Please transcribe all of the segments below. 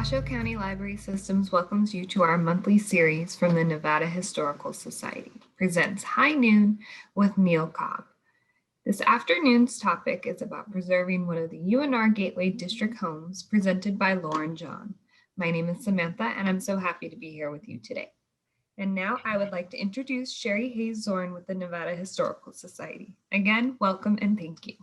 Washoe County Library Systems welcomes you to our monthly series from the Nevada Historical Society, presents High Noon with Neal Cobb. This afternoon's topic is about preserving one of the UNR Gateway District homes presented by Loren Jahn. My name is Samantha, and I'm so happy to be here with you today. And now I would like to introduce Sherry Hayes Zorn with the Nevada Historical Society. Again, welcome and thank you.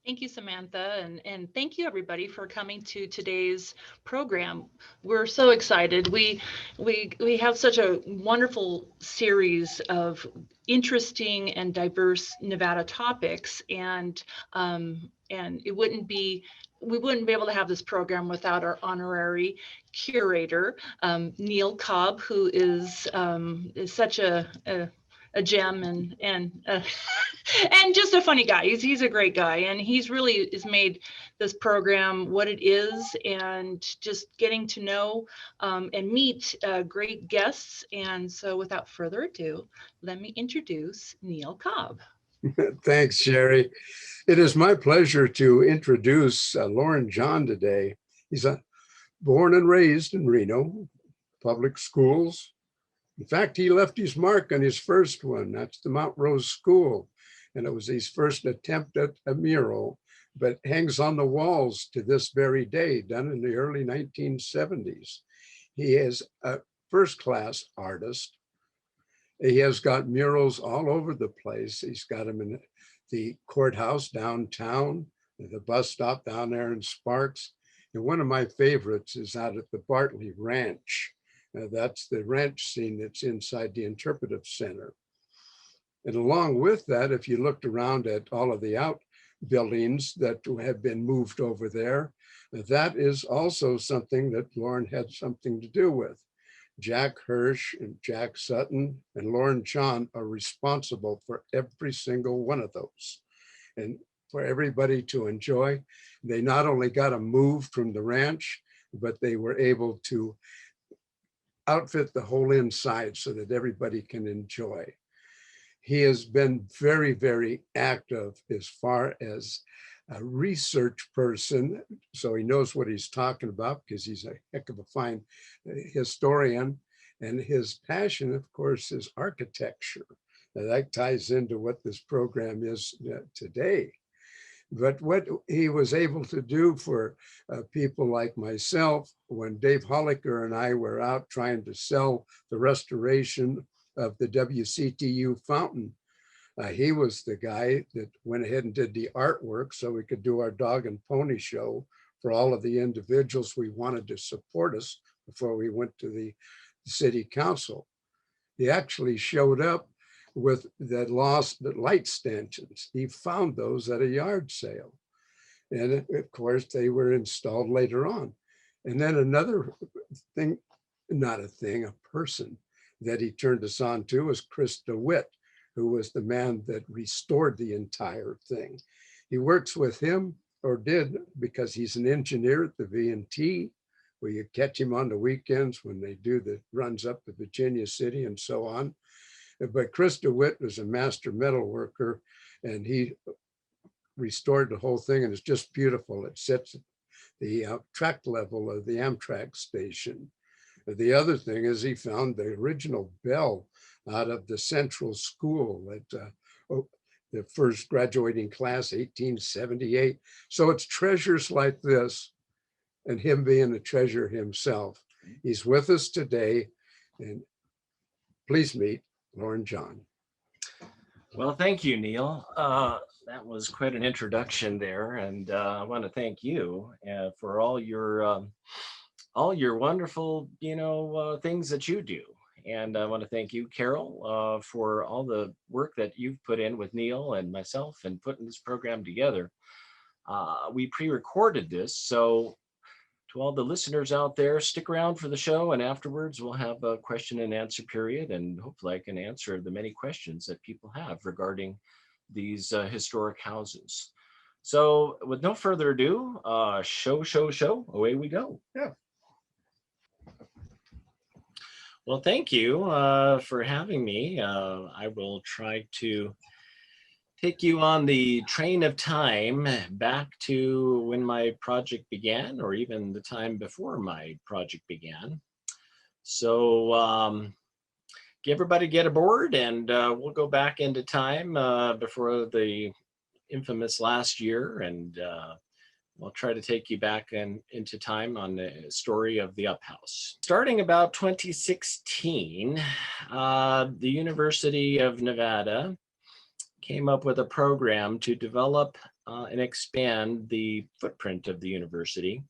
Thank you, Samantha, and thank you everybody for coming to today's program. We're so excited. We have such a wonderful series of interesting and diverse Nevada topics, and we wouldn't be able to have this program without our honorary curator, Neal Cobb, who is such a gem and just a funny guy. He's a great guy, and he's really has made this program what it is, and just getting to know and meet great guests. And so without further ado, let me introduce Neal Cobb. Thanks, Sherry. It is my pleasure to introduce Loren Jahn today. He's born and raised in Reno, public schools. In fact, he left his mark on his first one. That's the Mount Rose School. And it was his first attempt at a mural, but hangs on the walls to this very day, done in the early 1970s. He is a first-class artist. He has got murals all over the place. He's got them in the courthouse downtown, the bus stop down there in Sparks. And one of my favorites is out at the Bartley Ranch. That's the ranch scene that's inside the Interpretive Center. And along with that, if you looked around at all of the outbuildings that have been moved over there, that is also something that Loren had something to do with. Jack Hirsch and Jack Sutton and Loren Jahn are responsible for every single one of those. And for everybody to enjoy, they not only got them moved from the ranch, but they were able to outfit the whole inside so that everybody can enjoy. He has been very, very active as far as a research person, so he knows what he's talking about because he's a heck of a fine historian. And his passion, of course, is architecture. Now, that ties into what this program is today. But what he was able to do for people like myself, when Dave Holliker and I were out trying to sell the restoration of the WCTU fountain, he was the guy that went ahead and did the artwork so we could do our dog and pony show for all of the individuals we wanted to support us before we went to the city council. He actually showed up with the lost light stanchions. He found those at a yard sale. And of course, they were installed later on. And then another thing, a person that he turned us on to was Chris DeWitt, who was the man that restored the entire thing. He works with him, or did, because he's an engineer at the V&T, where you catch him on the weekends when they do the runs up to Virginia City and so on. But Chris DeWitt was a master metal worker, and he restored the whole thing, and it's just beautiful. It sits at the track level of the Amtrak station. The other thing is he found the original bell out of the Central School at the first graduating class, 1878. So it's treasures like this, and him being a treasure himself. He's with us today, and please meet Loren Jahn. Well, thank you, Neal. That was quite an introduction there, and I want to thank you for all your wonderful, things that you do. And I want to thank you, Carol, for all the work that you've put in with Neal and myself and putting this program together. We pre-recorded this, so to all the listeners out there, stick around for the show, and afterwards we'll have a question and answer period, and hopefully I can answer the many questions that people have regarding these historic houses. So with no further ado, show, away we go. Yeah. Well, thank you for having me. I will try to take you on the train of time back to when my project began, or even the time before my project began. So everybody get aboard, and we'll go back into time before the infamous last year, and we'll try to take you back into time on the story of the Up House. Starting about 2016, the University of Nevada came up with a program to develop and expand the footprint of the university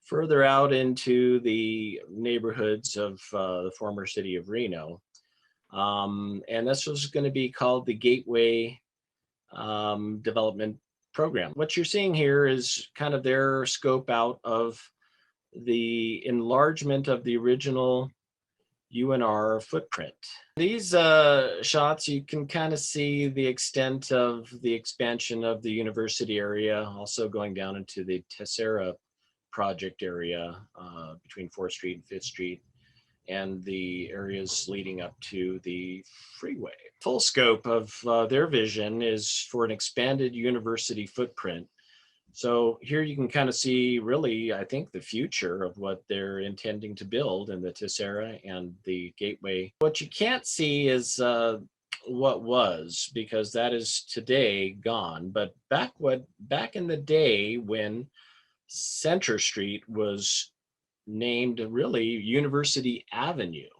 further out into the neighborhoods of the former city of Reno. And this was going to be called the Gateway Development Program. What you're seeing here is kind of their scope out of the enlargement of the original UNR footprint. These shots, you can kind of see the extent of the expansion of the university area, also going down into the Tessera project area between 4th Street and 5th Street, and the areas leading up to the freeway. Full scope of their vision is for an expanded university footprint. So here you can kind of see really, I think, the future of what they're intending to build in the Tessera and the Gateway. What you can't see is what was, because that is today gone. But back in the day when Center Street was named really University Avenue.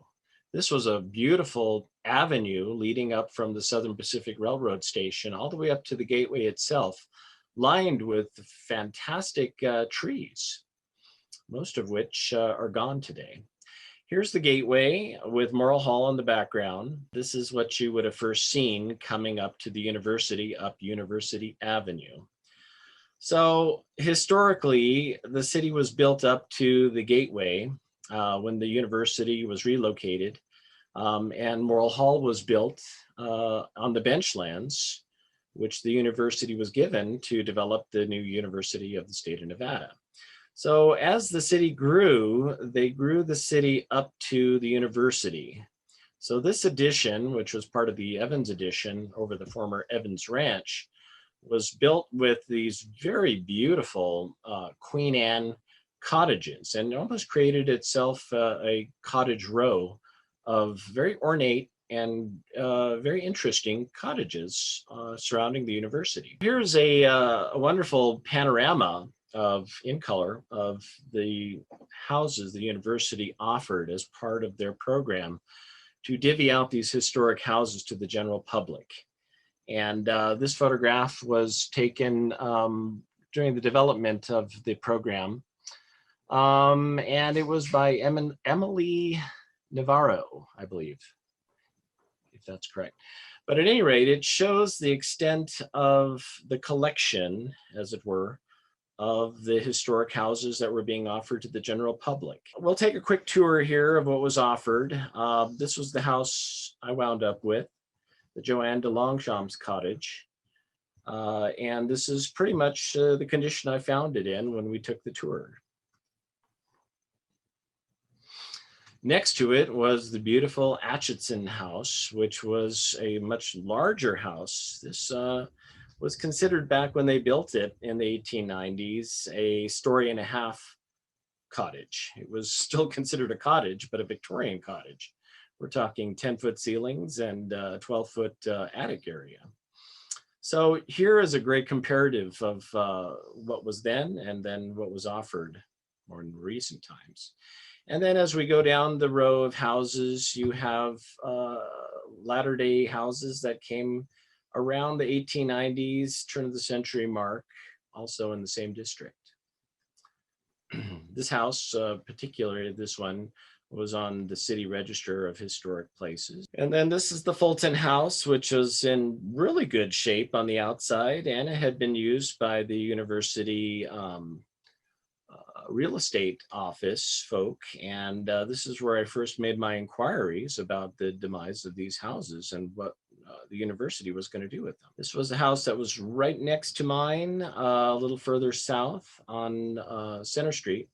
This was a beautiful avenue leading up from the Southern Pacific Railroad station all the way up to the Gateway itself, lined with fantastic trees, most of which are gone today. Here's the Gateway with Morrill Hall in the background. This is what you would have first seen coming up to the university up University Avenue. So historically, the city was built up to the Gateway when the university was relocated, and Morrill Hall was built on the benchlands, which the university was given to develop the new University of the state of Nevada. So as the city grew, they grew the city up to the university. So this addition, which was part of the Evans addition over the former Evans Ranch, was built with these very beautiful Queen Anne cottages, and almost created itself a cottage row of very ornate and very interesting cottages surrounding the university. Here's a wonderful panorama in color of the houses the university offered as part of their program to divvy out these historic houses to the general public. And this photograph was taken during the development of the program. And it was by Emily Navarro, I believe, if that's correct. But at any rate, it shows the extent of the collection, as it were, of the historic houses that were being offered to the general public. We'll take a quick tour here of what was offered. This was the house I wound up with, the Joanne de Longsham's cottage. And this is pretty much the condition I found it in when we took the tour. Next to it was the beautiful Atchison house, which was a much larger house. This was considered, back when they built it in the 1890s, a 1.5-story cottage. It was still considered a cottage, but a Victorian cottage. We're talking 10-foot ceilings and 12-foot attic area. So here is a great comparative of what was then and then what was offered more in recent times. And then as we go down the row of houses, you have latter-day houses that came around the 1890s, turn of the century mark, also in the same district. This house, particularly this one, was on the city register of historic places. And then this is the Fulton house, which was in really good shape on the outside, and it had been used by the university real estate office folk. And this is where I first made my inquiries about the demise of these houses and what the university was going to do with them. This was a house that was right next to mine, a little further south on Center Street.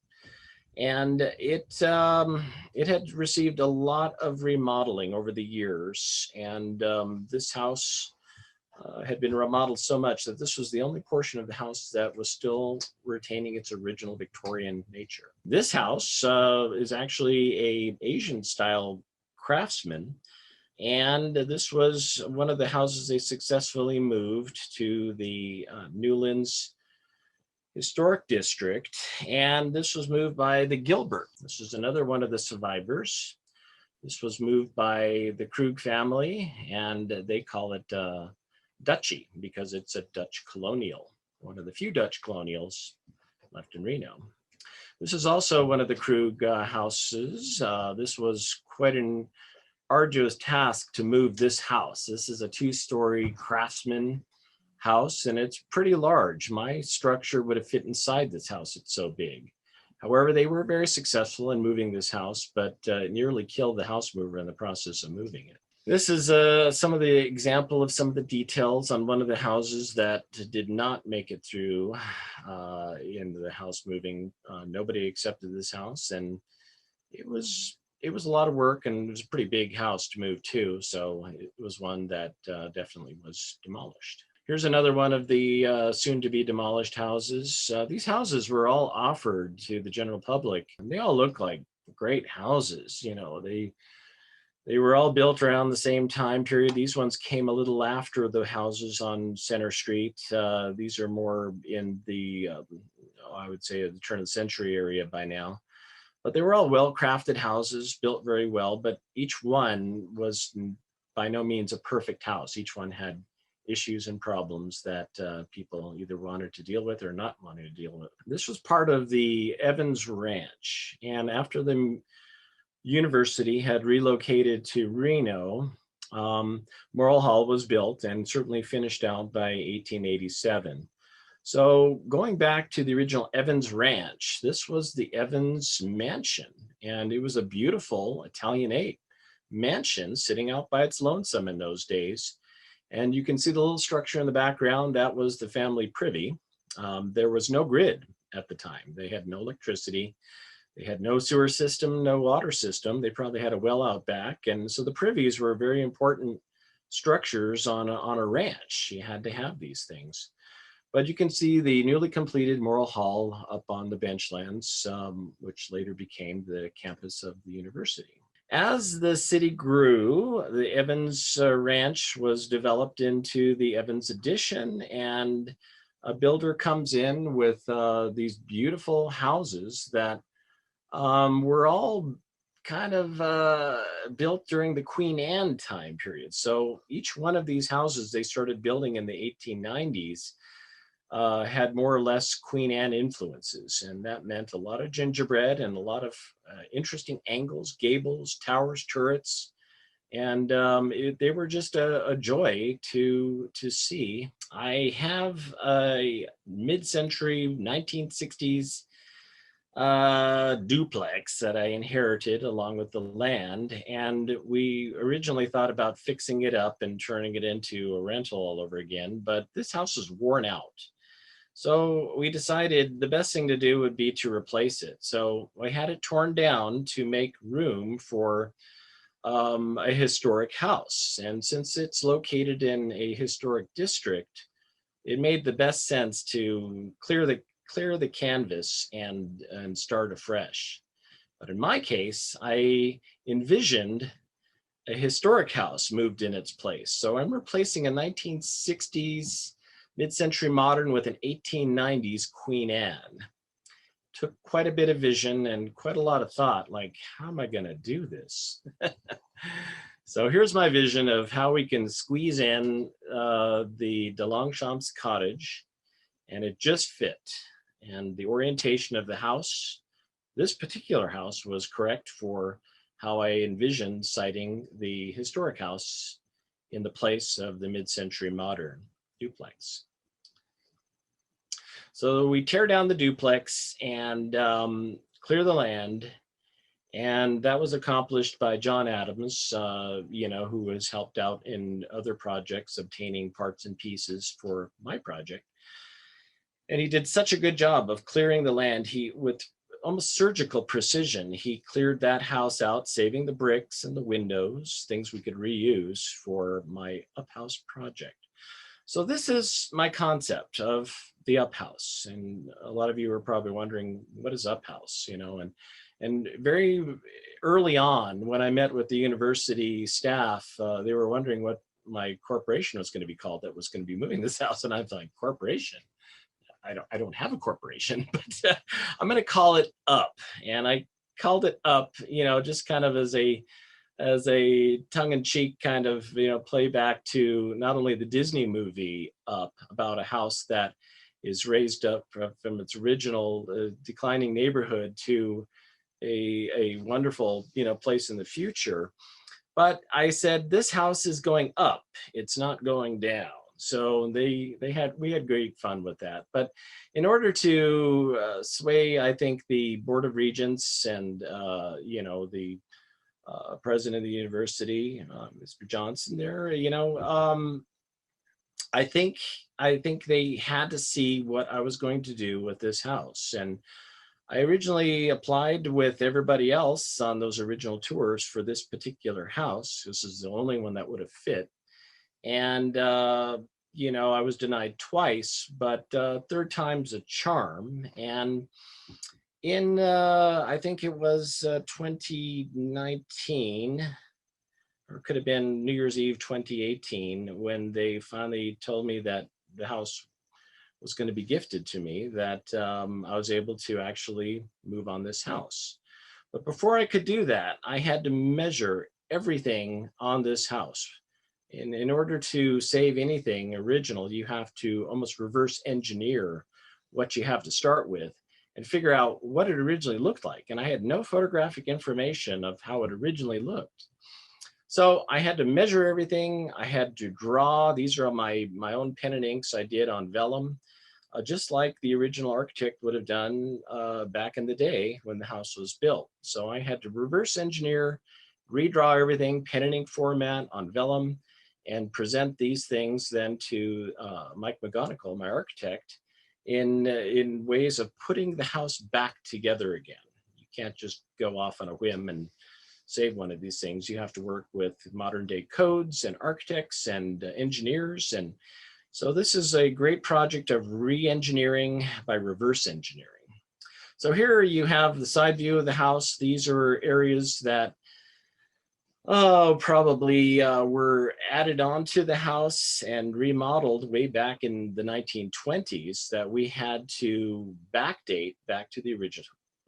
And it had received a lot of remodeling over the years. And this house had been remodeled so much that this was the only portion of the house that was still retaining its original Victorian nature. This house is actually a Asian style craftsman. And this was one of the houses they successfully moved to the Newlands Historic District. And this was moved by the Gilbert. This is another one of the survivors. This was moved by the Krug family, and they call it Dutchy because it's a Dutch colonial, one of the few Dutch colonials left in Reno. This is also one of the Krug houses. This was quite an arduous task to move this house. This is a 2-story craftsman house, and it's pretty large. My structure would have fit inside this house. It's so big. However, they were very successful in moving this house, but nearly killed the house mover in the process of moving it. This is some of the example of some of the details on one of the houses that did not make it through into the house moving. Nobody accepted this house, and it was a lot of work, and it was a pretty big house to move to. So it was one that definitely was demolished. Here's another one of the soon to be demolished houses. These houses were all offered to the general public, and they all look like great houses. You know, they were all built around the same time period. These ones came a little after the houses on Center Street. These are more in the, I would say, the turn of the century area by now. But they were all well-crafted houses, built very well, but each one was by no means a perfect house. Each one had issues and problems that people either wanted to deal with or not wanted to deal with. This was part of the Evans Ranch. And after the university had relocated to Reno, Morrill Hall was built and certainly finished out by 1887. So going back to the original Evans Ranch, this was the Evans Mansion, and it was a beautiful Italianate mansion sitting out by its lonesome in those days. And you can see the little structure in the background. That was the family privy. There was no grid at the time. They had no electricity. They had no sewer system, no water system. They probably had a well out back. And so the privies were very important structures on a ranch. You had to have these things. But you can see the newly completed Morrill Hall up on the benchlands, which later became the campus of the university. As the city grew, the Evans Ranch was developed into the Evans Addition, and a builder comes in with these beautiful houses that were all kind of built during the Queen Anne time period. So each one of these houses they started building in the 1890s had more or less Queen Anne influences, and that meant a lot of gingerbread and a lot of interesting angles, gables, towers, turrets, and they were just a joy to see. I have a mid-century 1960s duplex that I inherited along with the land, and we originally thought about fixing it up and turning it into a rental all over again, but this house is worn out. So we decided the best thing to do would be to replace it. So I had it torn down to make room for a historic house. And since it's located in a historic district, it made the best sense to clear the canvas and start afresh. But in my case, I envisioned a historic house moved in its place. So I'm replacing a 1960s mid-century modern with an 1890s Queen Anne. Took quite a bit of vision and quite a lot of thought, like, how am I gonna do this? So here's my vision of how we can squeeze in the de Longchamp's cottage, and it just fit. And the orientation of the house, this particular house, was correct for how I envisioned siting the historic house in the place of the mid-century modern duplex. So we tear down the duplex and clear the land, and that was accomplished by John Adams, who has helped out in other projects, obtaining parts and pieces for my project. And he did such a good job of clearing the land. With almost surgical precision, he cleared that house out, saving the bricks and the windows, things we could reuse for my up house project. So this is my concept of the up house. And a lot of you are probably wondering, what is up house, and very early on when I met with the university staff, they were wondering what my corporation was going to be called that was going to be moving this house. And I was like, corporation? I don't have a corporation, but I'm going to call it Up. And I called it Up, just kind of as a tongue-in-cheek kind of playback to not only the Disney movie Up, about a house that is raised up from its original declining neighborhood to a wonderful place in the future. But I said, this house is going up, it's not going down. So we had great fun with that. But in order to sway, I think, the Board of Regents and the president of the university, Mr. Johnson there, I think they had to see what I was going to do with this house. And I originally applied with everybody else on those original tours for this particular house. This is the only one that would have fit. And, I was denied twice, but third time's a charm. And in, I think it was 2019, or it could have been New Year's Eve 2018, when they finally told me that the house was going to be gifted to me, that I was able to actually move on this house. But before I could do that, I had to measure everything on this house. In order to save anything original, you have to almost reverse engineer what you have to start with and figure out what it originally looked like. And I had no photographic information of how it originally looked. So I had to measure everything. I had to draw. These are my own pen and inks I did on vellum, just like the original architect would have done back in the day when the house was built. So I had to reverse engineer, redraw everything, pen and ink format on vellum, and present these things then to Mike McGonigal, my architect, in ways of putting the house back together again. You can't just go off on a whim and save one of these things. You have to work with modern day codes and architects and engineers. And so this is a great project of re-engineering by reverse engineering. So here you have the side view of the house. These are areas that probably were added onto the house and remodeled way back in the 1920s that we had to backdate back to the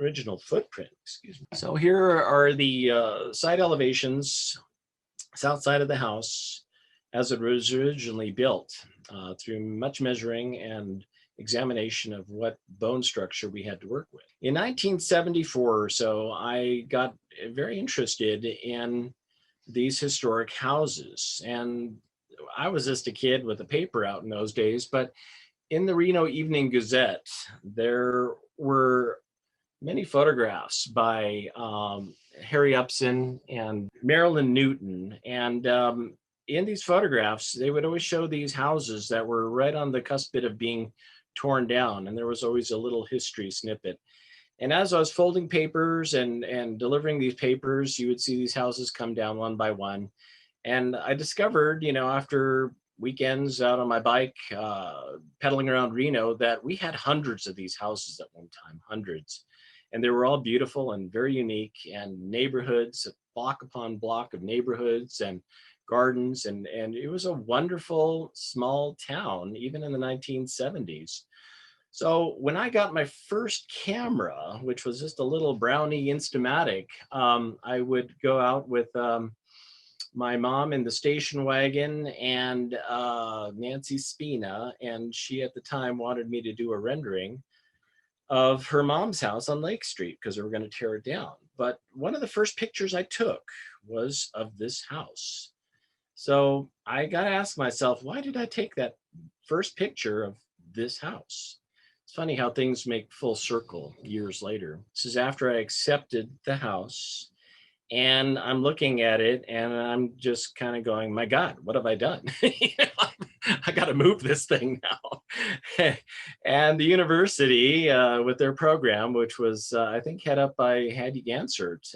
original footprint, excuse me. So here are the side elevations, south side of the house as it was originally built, through much measuring and examination of what bone structure we had to work with. In 1974 or so, I got very interested in these historic houses. And I was just a kid with a paper out in those days, but in the Reno Evening Gazette, there were many photographs by Harry Upson and Marilyn Newton. And in these photographs, they would always show these houses that were right on the cusp of being torn down. And there was always a little history snippet. And as I was folding papers and delivering these papers, you would see these houses come down one by one. And I discovered, after weekends out on my bike, pedaling around Reno, that we had hundreds of these houses at one time, hundreds. And they were all beautiful and very unique, and neighborhoods, block upon block of neighborhoods and gardens. And it was a wonderful small town, even in the 1970s. So when I got my first camera, which was just a little Brownie Instamatic, I would go out with my mom in the station wagon and Nancy Spina, and she at the time wanted me to do a rendering of her mom's house on Lake Street because they were going to tear it down. But one of the first pictures I took was of this house. So I got to ask myself, why did I take that first picture of this house? It's funny how things make full circle years later. This is after I accepted the house, and I'm looking at it and I'm just kind of going, my God, what have I done? I got to move this thing now. And the university with their program, which was, I think, head up by Hattie Gansert,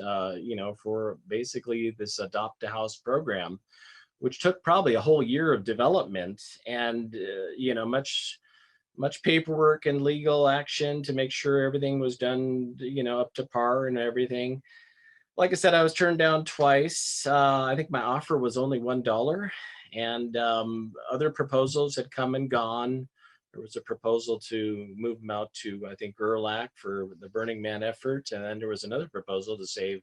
for basically this Adopt a House program, which took probably a whole year of development and, much paperwork and legal action to make sure everything was done, up to par and everything. Like I said, I was turned down twice. I think my offer was only $1, and other proposals had come and gone. There was a proposal to move them out to, I think, Gerlach for the Burning Man effort. And then there was another proposal to save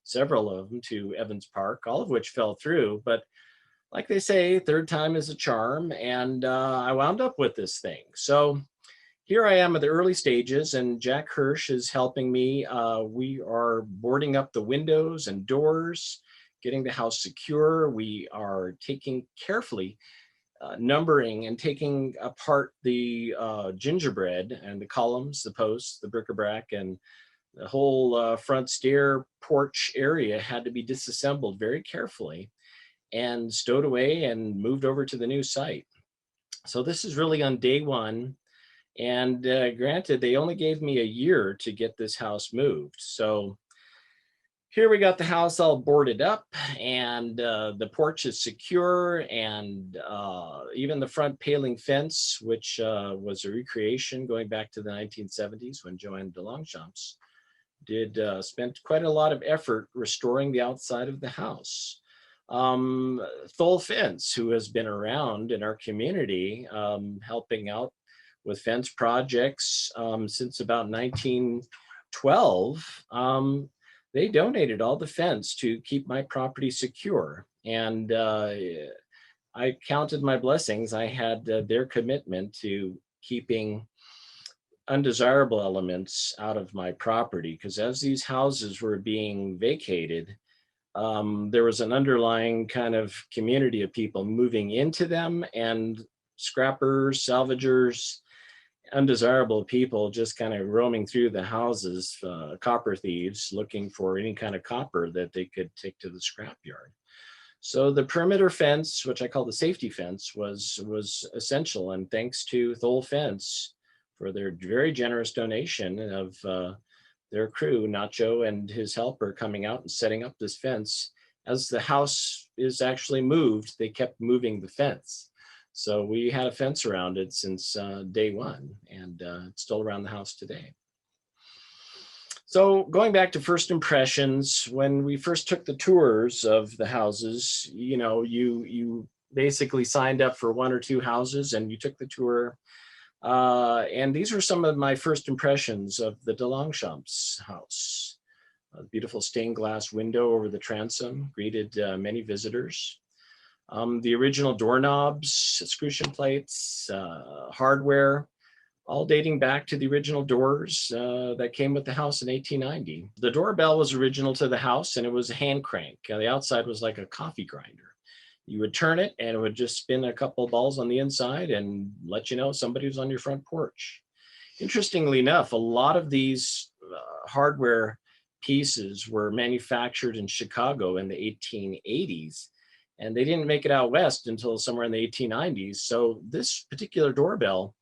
several of them to Evans Park, all of which fell through. But like they say, third time is a charm. And I wound up with this thing. So here I am at the early stages, and Jack Hirsch is helping me. We are boarding up the windows and doors, getting the house secure. We are taking carefully numbering and taking apart the gingerbread and the columns, the posts, the bric-a-brac, and the whole front stair porch area had to be disassembled very carefully and stowed away and moved over to the new site. So this is really on day one. And granted, they only gave me a year to get this house moved. So here we got the house all boarded up, and the porch is secure, and even the front paling fence, which was a recreation going back to the 1970s when Joanne de Longchamps spent quite a lot of effort restoring the outside of the house. Thole Fence, who has been around in our community, helping out with fence projects since about 1912. They donated all the fence to keep my property secure. And I counted my blessings. I had their commitment to keeping undesirable elements out of my property, because as these houses were being vacated, there was an underlying kind of community of people moving into them, and scrappers, salvagers, undesirable people just kind of roaming through the houses, copper thieves looking for any kind of copper that they could take to the scrapyard. So the perimeter fence, which I call the safety fence, was essential. And thanks to Thole Fence for their very generous donation of their crew, Nacho and his helper, coming out and setting up this fence. As the house is actually moved, they kept moving the fence. So we had a fence around it since day one, and it's still around the house today. So going back to first impressions, when we first took the tours of the houses, you basically signed up for one or two houses and you took the tour. And these were some of my first impressions of the de Longchamps house. A beautiful stained glass window over the transom greeted many visitors. The original doorknobs, escutcheon plates, hardware, all dating back to the original doors that came with the house in 1890. The doorbell was original to the house, and it was a hand crank. The outside was like a coffee grinder. You would turn it and it would just spin a couple of balls on the inside and let you know somebody was on your front porch. Interestingly enough, a lot of these hardware pieces were manufactured in Chicago in the 1880s. And they didn't make it out west until somewhere in the 1890s. So this particular doorbell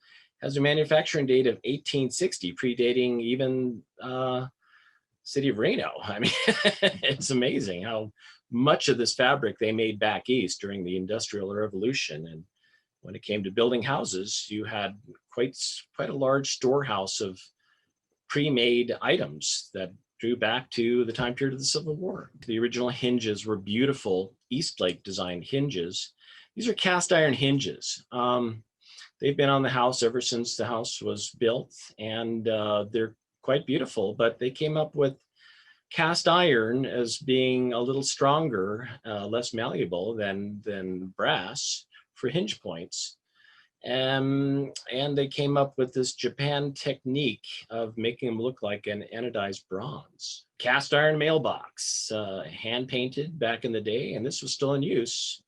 has a manufacturing date of 1860, predating even city of Reno. I mean, it's amazing how much of this fabric they made back east during the Industrial Revolution. And when it came to building houses, you had quite a large storehouse of pre-made items that drew back to the time period of the Civil War. The original hinges were beautiful Eastlake designed hinges. These are cast iron hinges. They've been on the house ever since the house was built, and they're quite beautiful, but they came up with cast iron as being a little stronger, less malleable than brass for hinge points. And they came up with this Japan technique of making them look like an anodized bronze. Cast iron mailbox, hand painted back in the day, and this was still in use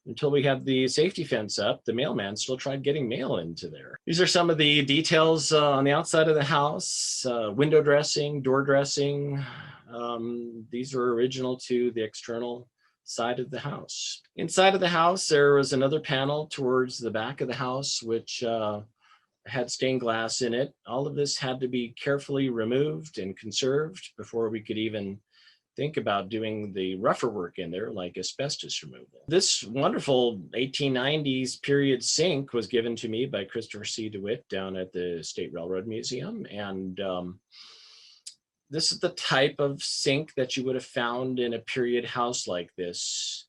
until we had the safety fence up. The mailman still tried getting mail into there. These are some of the details on the outside of the house, window dressing, door dressing. These were original to the external side of the house. Inside of the house, there was another panel towards the back of the house, which had stained glass in it. All of this had to be carefully removed and conserved before we could even think about doing the rougher work in there, like asbestos removal. This wonderful 1890s period sink was given to me by Christopher C. DeWitt down at the State Railroad Museum. And this is the type of sink that you would have found in a period house like this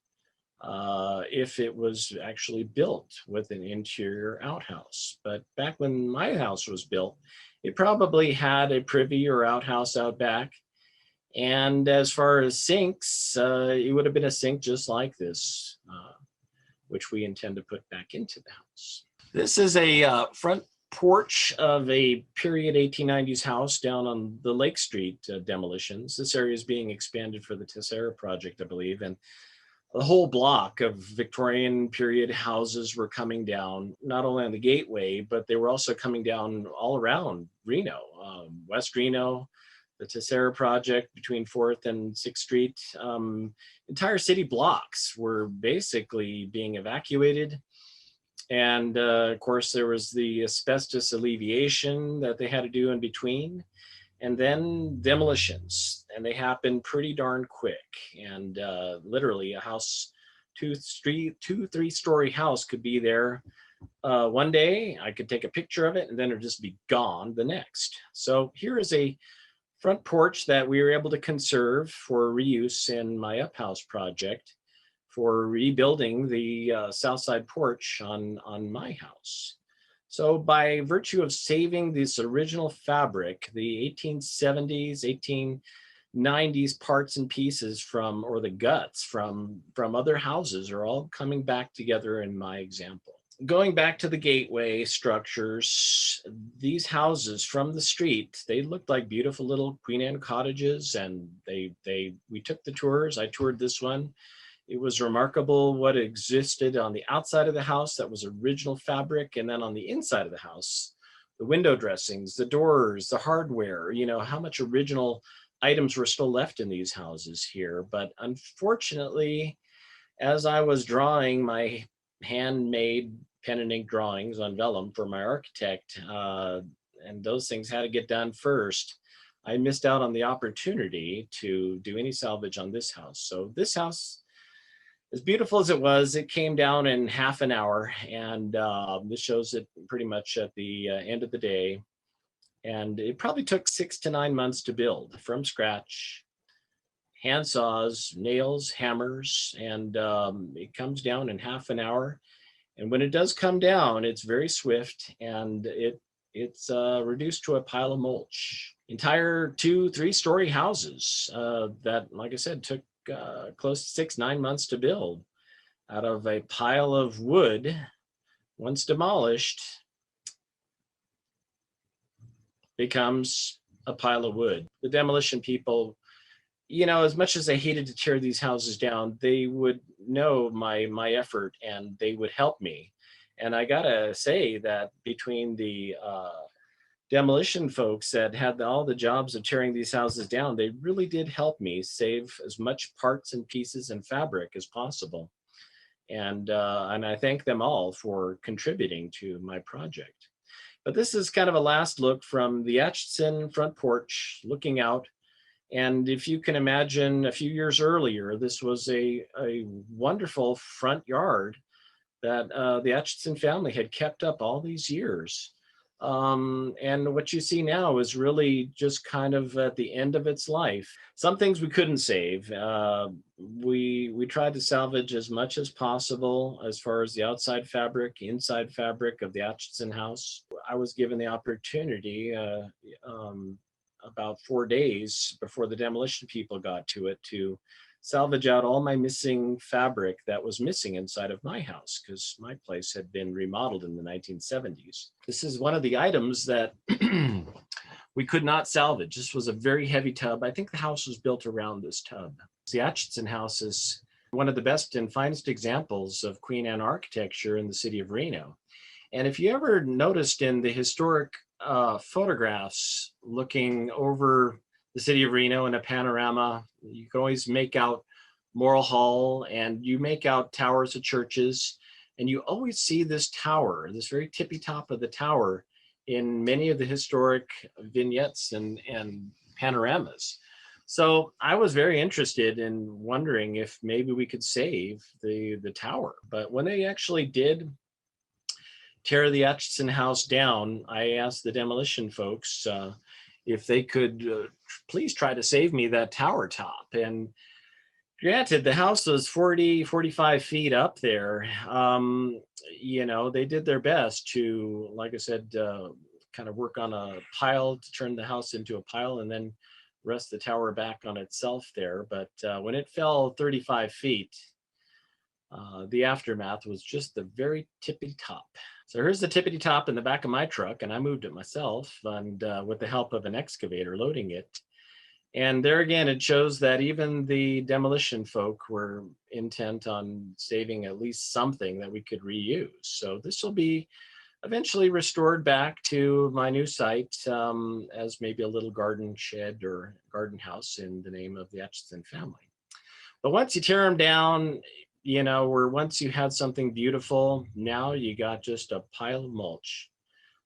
if it was actually built with an interior outhouse. But back when my house was built, it probably had a privy or outhouse out back. And as far as sinks, it would have been a sink just like this, which we intend to put back into the house. This is a front porch of a period 1890s house down on the Lake Street demolitions. This area is being expanded for the Tessera project, I believe. And the whole block of Victorian period houses were coming down, not only on the Gateway, but they were also coming down all around Reno, West Reno, the Tessera project between 4th and 6th Street. Entire city blocks were basically being evacuated. And of course, there was the asbestos alleviation that they had to do in between. And then demolitions, and they happened pretty darn quick. And literally a house, two, 3-story house could be there one day. I could take a picture of it and then it'd just be gone the next. So here is a front porch that we were able to conserve for reuse in my uphouse project for rebuilding the south side porch on my house. So by virtue of saving this original fabric, the 1870s, 1890s parts and pieces from, or the guts from other houses are all coming back together in my example. Going back to the Gateway structures, these houses from the street, they looked like beautiful little Queen Anne cottages, and we took the tours. I toured this one. It was remarkable what existed on the outside of the house that was original fabric, and then on the inside of the house, the window dressings, the doors, the hardware, you know, how much original items were still left in these houses here. But unfortunately, as I was drawing my handmade pen and ink drawings on vellum for my architect, and those things had to get done first, I missed out on the opportunity to do any salvage on this house. So this house, as beautiful as it was, it came down in half an hour, and this shows it pretty much at the end of the day. And it probably took 6 to 9 months to build from scratch, hand saws, nails, hammers, and it comes down in half an hour. And when it does come down, it's very swift, and it's reduced to a pile of mulch. Entire 2-3-story houses that, like I said, took close to 6-9 months to build out of a pile of wood. Once demolished, becomes a pile of wood. The demolition people, you know, as much as they hated to tear these houses down, they would know my effort and they would help me. And I gotta say that between the demolition folks that had all the jobs of tearing these houses down, they really did help me save as much parts and pieces and fabric as possible. And I thank them all for contributing to my project. But this is kind of a last look from the Atchison front porch looking out. And if you can imagine, a few years earlier, this was a wonderful front yard that the Atchison family had kept up all these years. And what you see now is really just kind of at the end of its life. Some things we couldn't save. We tried to salvage as much as possible as far as the outside fabric, inside fabric of the Atchison house. I was given the opportunity about 4 days before the demolition people got to it to salvage out all my missing fabric that was missing inside of my house, because my place had been remodeled in the 1970s. This is one of the items that we could not salvage. This was a very heavy tub. I think the house was built around this tub. The Atchison house is one of the best and finest examples of Queen Anne architecture in the city of Reno. And if you ever noticed in the historic photographs looking over the city of Reno in a panorama, you can always make out Morrill Hall, and you make out towers of churches, and you always see this tower, this very tippy top of the tower, in many of the historic vignettes and panoramas. So I was very interested in wondering if maybe we could save the tower. But when they actually did tear the Atchison house down, I asked the demolition folks if they could please try to save me that tower top. And granted, the house was 40, 45 feet up there. They did their best to, like I said, kind of work on a pile to turn the house into a pile and then rest the tower back on itself there. But when it fell 35 feet, the aftermath was just the very tippity top. So here's the tippity top in the back of my truck, and I moved it myself, and with the help of an excavator loading it. And there again, it shows that even the demolition folk were intent on saving at least something that we could reuse. So this will be eventually restored back to my new site as maybe a little garden shed or garden house in the name of the Atchison family. But once you tear them down, where once you had something beautiful, now you got just a pile of mulch.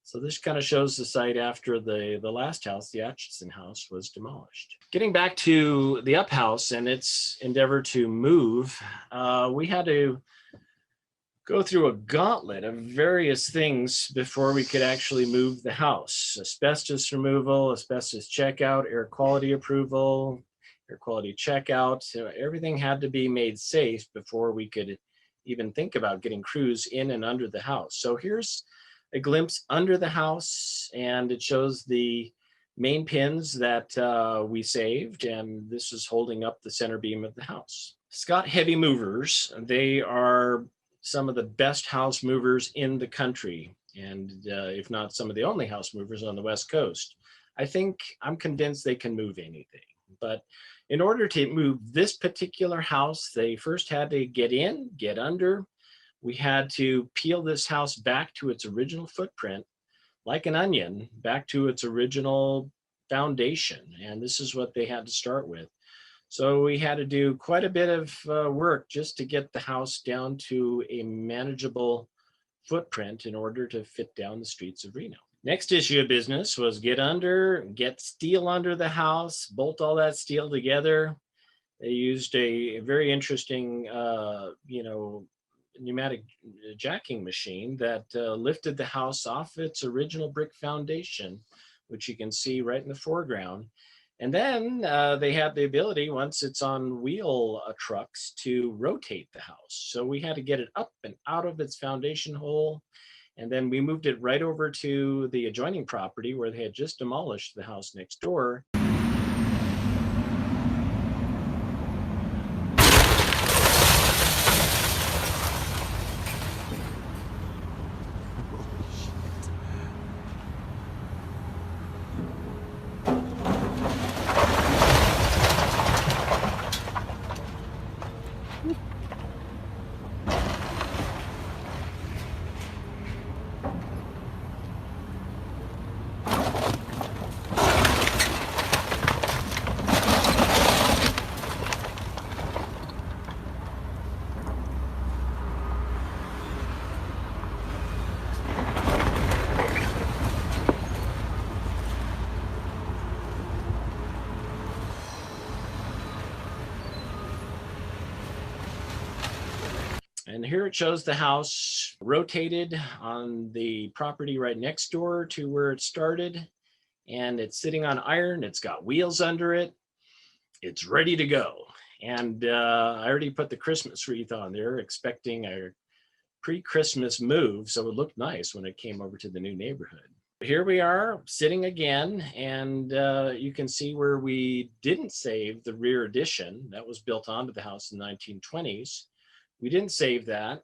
So this kind of shows the site after the last house, the Atchison house, was demolished. Getting back to the up house and its endeavor to move, we had to go through a gauntlet of various things before we could actually move the house. Asbestos removal, asbestos checkout, air quality approval, air quality checkout. So everything had to be made safe before we could even think about getting crews in and under the house. So here's a glimpse under the house, and it shows the main pins that we saved, and this is holding up the center beam of the house. Scott Heavy Movers, they are some of the best house movers in the country, and if not some of the only house movers on the West Coast. I'm convinced they can move anything. But in order to move this particular house, they first had to get in, get under. We had to peel this house back to its original footprint, like an onion, back to its original foundation. And this is what they had to start with. So we had to do quite a bit of work just to get the house down to a manageable footprint in order to fit down the streets of Reno. Next issue of business was get steel under the house, bolt all that steel together. They used a very interesting, pneumatic jacking machine that lifted the house off its original brick foundation, which you can see right in the foreground. And then they had the ability, once it's on wheel trucks, to rotate the house. So we had to get it up and out of its foundation hole. And then we moved it right over to the adjoining property where they had just demolished the house next door. And here it shows the house rotated on the property right next door to where it started. And it's sitting on iron. It's got wheels under it. It's ready to go. And I already put the Christmas wreath on there, expecting a pre-Christmas move. So it looked nice when it came over to the new neighborhood. Here we are sitting again, and you can see where we didn't save the rear addition that was built onto the house in the 1920s. We didn't save that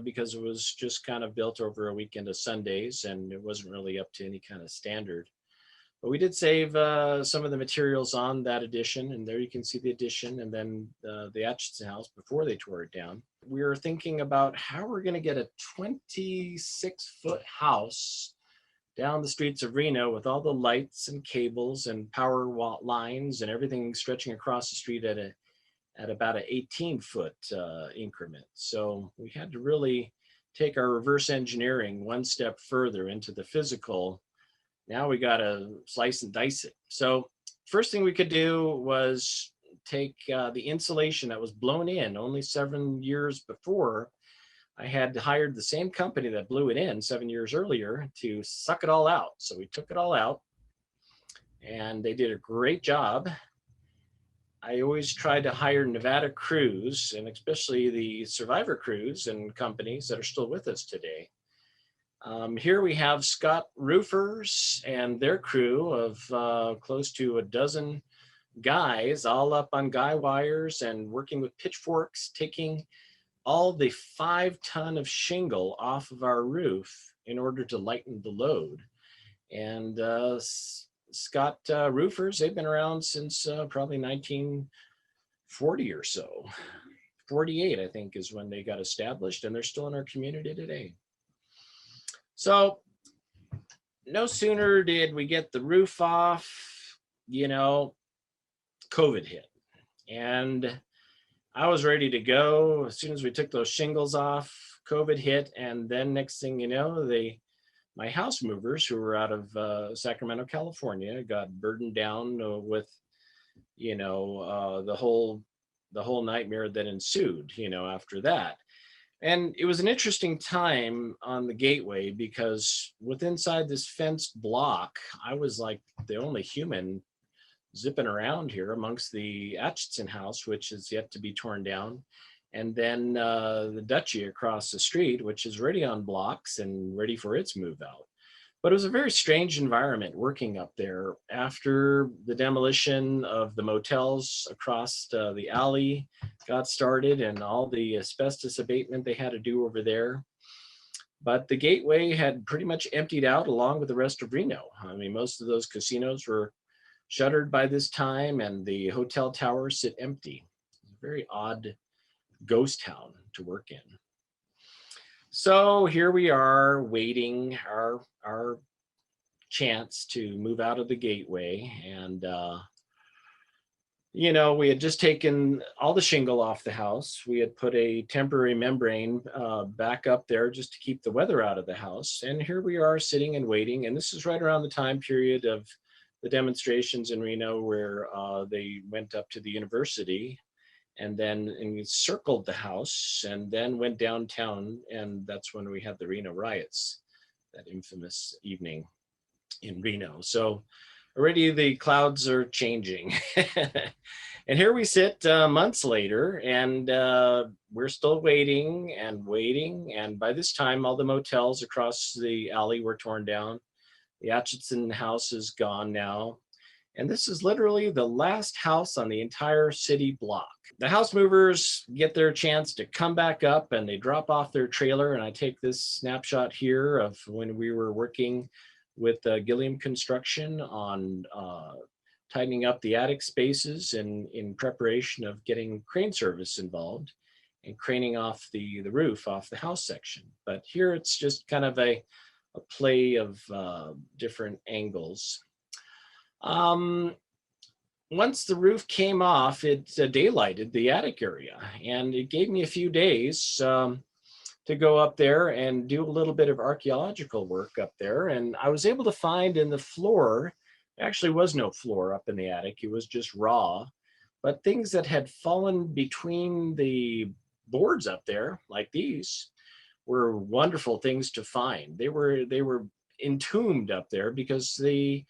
because it was just kind of built over a weekend of Sundays, and it wasn't really up to any kind of standard. But we did save some of the materials on that addition, and there you can see the addition and then the Atchison house before they tore it down. We were thinking about how we're going to get a 26-foot house down the streets of Reno with all the lights and cables and power lines and everything stretching across the street at about an 18-foot increment. So we had to really take our reverse engineering one step further into the physical. Now we got to slice and dice it. So first thing we could do was take the insulation that was blown in only 7 years before. I had hired the same company that blew it in 7 years earlier to suck it all out. So we took it all out and they did a great job. I always tried to hire Nevada crews, and especially the survivor crews and companies that are still with us today. Here we have Scott Roofers and their crew of close to a dozen guys, all up on guy wires and working with pitchforks, taking all the 5 ton of shingle off of our roof in order to lighten the load. And Scott Roofers, they've been around since probably 1940 or so. 48, I think, is when they got established, and they're still in our community today. So no sooner did we get the roof off, you know, COVID hit. And I was ready to go. As soon as we took those shingles off, COVID hit. And then next thing you know, my house movers who were out of Sacramento, California, got burdened down with, you know, the whole nightmare that ensued, you know, after that. And it was an interesting time on the Gateway because with inside this fenced block, I was like the only human zipping around here amongst the Atchison house, which is yet to be torn down. And then the Duchy across the street, which is already on blocks and ready for its move out. But it was a very strange environment working up there after the demolition of the motels across the alley got started and all the asbestos abatement they had to do over there. But the Gateway had pretty much emptied out along with the rest of Reno. I mean, most of those casinos were shuttered by this time and the hotel towers sit empty. It's a very odd ghost town to work in. So here we are waiting our chance to move out of the Gateway. And, you know, we had just taken all the shingle off the house. We had put a temporary membrane back up there just to keep the weather out of the house. And here we are sitting and waiting. And this is right around the time period of the demonstrations in Reno where they went up to the university and then encircled the house and then went downtown. And that's when we had the Reno riots, that infamous evening in Reno. So already the clouds are changing. And here we sit months later and we're still waiting and waiting. And by this time, all the motels across the alley were torn down. The Atchison house is gone now. And this is literally the last house on the entire city block. The house movers get their chance to come back up and they drop off their trailer. And I take this snapshot here of when we were working with Gilliam Construction on tightening up the attic spaces and in preparation of getting crane service involved and craning off the roof off the house section. But here it's just kind of a play of different angles. Once the roof came off, it daylighted the attic area, and it gave me a few days to go up there and do a little bit of archaeological work up there. And I was able to find in the floor, there actually was no floor up in the attic, it was just raw, but things that had fallen between the boards up there, like these, were wonderful things to find. They were entombed up there because the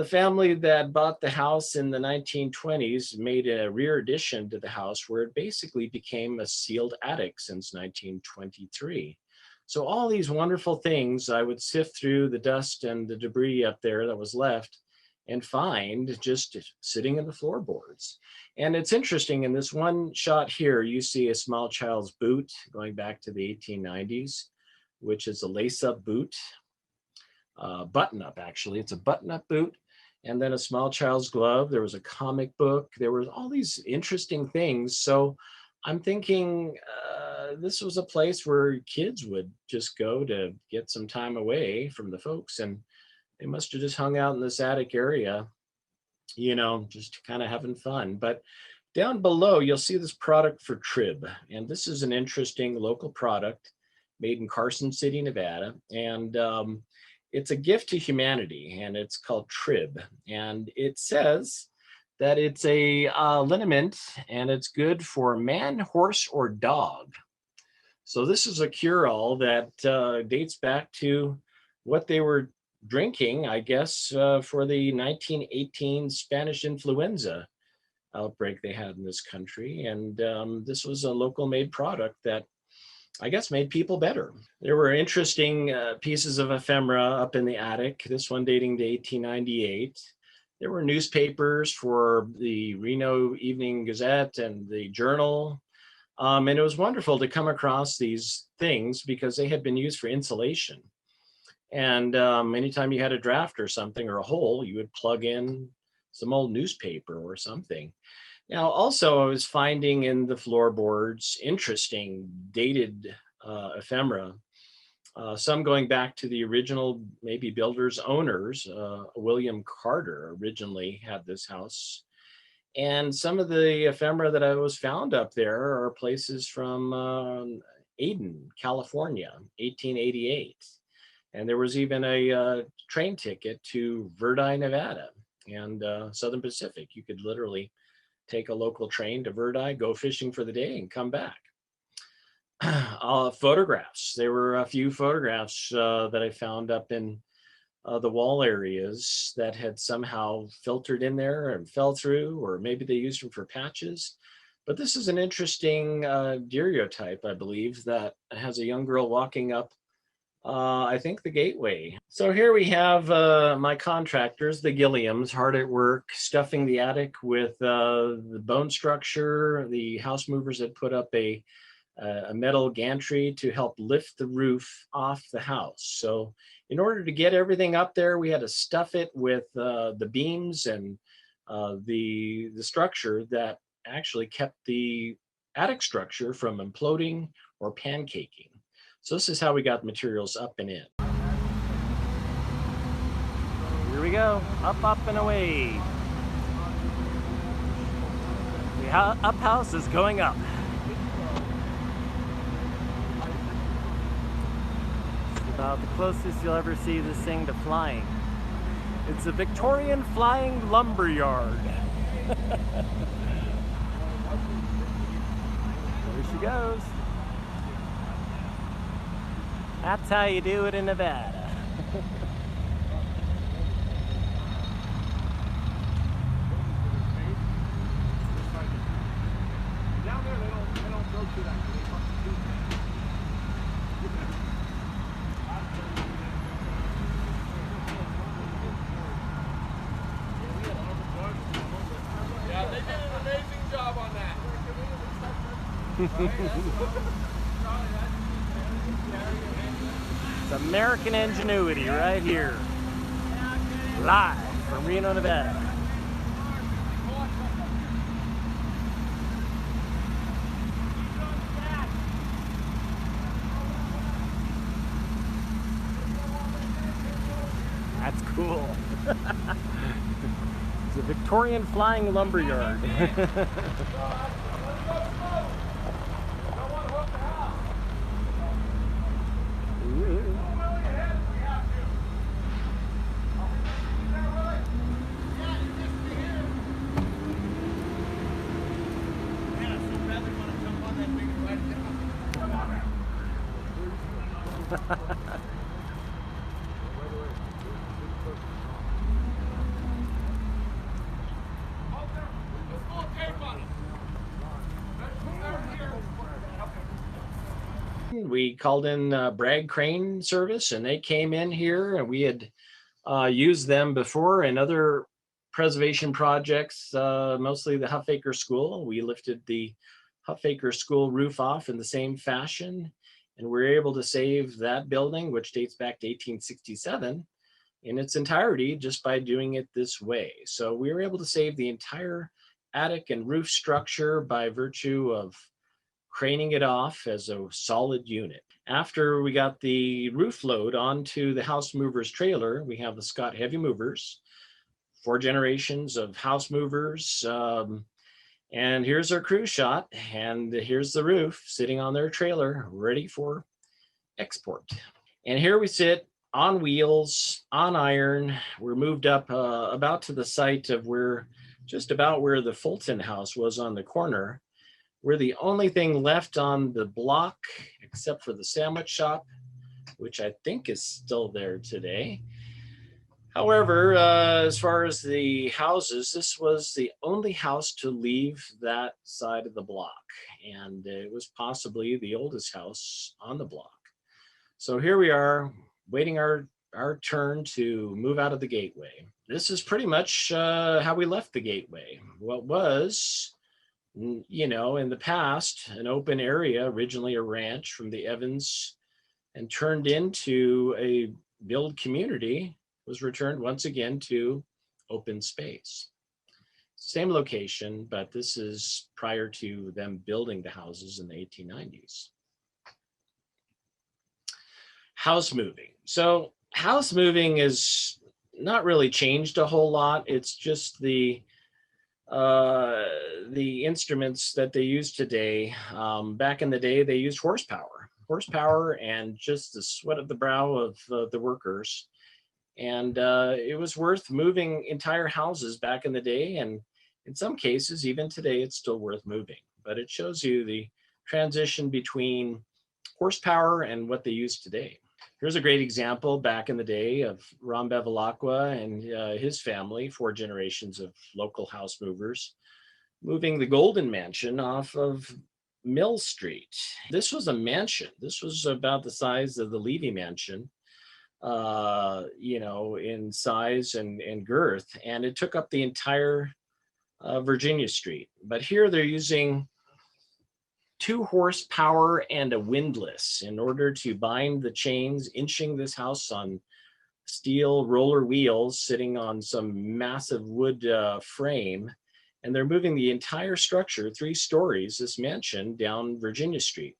family that bought the house in the 1920s made a rear addition to the house where it basically became a sealed attic since 1923. So all these wonderful things, I would sift through the dust and the debris up there that was left and find just sitting in the floorboards. And it's interesting, in this one shot here, you see a small child's boot going back to the 1890s, which is a lace-up boot. Button-up, actually. It's a button-up boot. And then a small child's glove. There was a comic book. There were all these interesting things. So I'm thinking this was a place where kids would just go to get some time away from the folks. And they must have just hung out in this attic area, you know, just kind of having fun. But down below, you'll see this product for Trib. And this is an interesting local product made in Carson City, Nevada. And It's a gift to humanity, and it's called Trib. And it says that it's a liniment, and it's good for man, horse, or dog. So this is a cure-all that dates back to what they were drinking, I guess, for the 1918 Spanish influenza outbreak they had in this country. And this was a local made product that I guess made people better. There were interesting pieces of ephemera up in the attic, this one dating to 1898. There were newspapers for the Reno Evening Gazette and the Journal. And it was wonderful to come across these things because they had been used for insulation. And anytime you had a draft or something or a hole, you would plug in some old newspaper or something. Now, also, I was finding in the floorboards interesting dated ephemera, some going back to the original, maybe builders owners. William Carter originally had this house. And some of the ephemera that I was found up there are places from Aden, California, 1888. And there was even a train ticket to Verdi, Nevada, and Southern Pacific. You could literally take a local train to Verdi, go fishing for the day, and come back. Photographs. There were a few photographs that I found up in the wall areas that had somehow filtered in there and fell through, or maybe they used them for patches. But this is an interesting daguerreotype, I believe, that has a young girl walking up, I think, the gateway. So here we have my contractors, the Gilliams, hard at work, stuffing the attic with the bone structure. The house movers had put up a metal gantry to help lift the roof off the house. So in order to get everything up there, we had to stuff it with the beams and the structure that actually kept the attic structure from imploding or pancaking. So this is how we got materials up and in. Here we go, up, up, and away. The up house is going up. It's about the closest you'll ever see this thing to flying. It's a Victorian flying lumber yard. There she goes. That's how you do it in Nevada. Down there, they don't go to that. Yeah, they did an amazing job on that. It's American ingenuity right here. Live from Reno, Nevada. That's cool. It's a Victorian flying lumber yard. We called in Bragg Crane Service, and they came in here, and we had used them before in other preservation projects, mostly the Huffaker School. We lifted the Huffaker School roof off in the same fashion, and we were able to save that building, which dates back to 1867, in its entirety just by doing it this way. So we were able to save the entire attic and roof structure by virtue of craning it off as a solid unit. After we got the roof load onto the house movers trailer, we have the Scott Heavy Movers, 4 generations of house movers. And here's our crew shot, and here's the roof sitting on their trailer ready for export. And here we sit on wheels, on iron. We're moved up about to the site of just about where the Fulton house was on the corner. We're the only thing left on the block, except for the sandwich shop, which I think is still there today. However, as far as the houses, this was the only house to leave that side of the block, and it was possibly the oldest house on the block. So here we are, waiting our turn to move out of the gateway. This is pretty much how we left the gateway. What was, you know, in the past, an open area, originally a ranch from the Evans, and turned into a built community, was returned once again to open space. Same location, but this is prior to them building the houses in the 1890s. House moving. So house moving is not really changed a whole lot. It's just the instruments that they use today. Back in the day, they used horsepower and just the sweat of the brow of the workers. And it was worth moving entire houses back in the day. And in some cases, even today, it's still worth moving. But it shows you the transition between horsepower and what they use today. Here's a great example back in the day of Ram Bevilacqua and his family, 4 generations of local house movers, moving the Golden Mansion off of Mill Street. This was a mansion. This was about the size of the Levy Mansion, you know, in size and girth, and it took up the entire Virginia Street. But here they're using 2 horsepower and a windlass in order to bind the chains, inching this house on steel roller wheels sitting on some massive wood frame. And they're moving the entire structure, 3 stories, this mansion, down Virginia Street.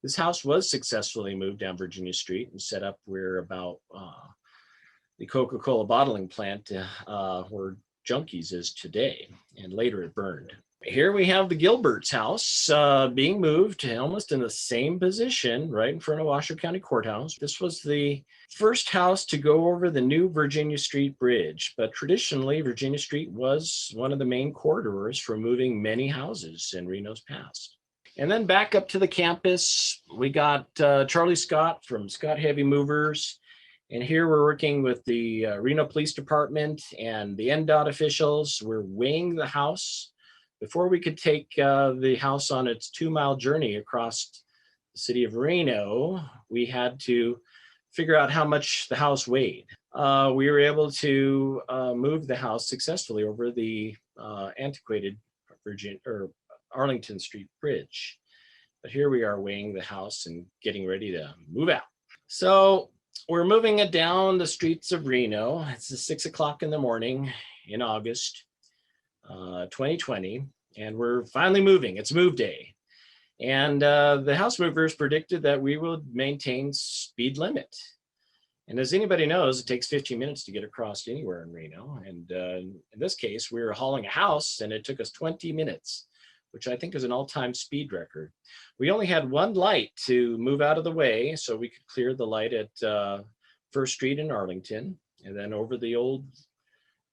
This house was successfully moved down Virginia Street and set up where about the Coca-Cola bottling plant where Junkies is today, and later it burned. Here we have the Gilbert's house being moved almost in the same position right in front of Washoe County Courthouse. This was the first house to go over the new Virginia Street Bridge, but traditionally Virginia Street was one of the main corridors for moving many houses in Reno's past. And then back up to the campus, we got Charlie Scott from Scott Heavy Movers. And here we're working with the Reno Police Department and the NDOT officials. We're weighing the house. Before we could take the house on its 2-mile journey across the city of Reno, we had to figure out how much the house weighed. We were able to move the house successfully over the antiquated Arlington Street Bridge. But here we are weighing the house and getting ready to move out. So we're moving it down the streets of Reno. It's 6 o'clock in the morning in August 2020, and we're finally moving. It's move day. And the house movers predicted that we would maintain speed limit. And as anybody knows, it takes 15 minutes to get across anywhere in Reno. And in this case, we were hauling a house and it took us 20 minutes, which I think is an all-time speed record. We only had 1 light to move out of the way, so we could clear the light at First Street in Arlington, and then over the old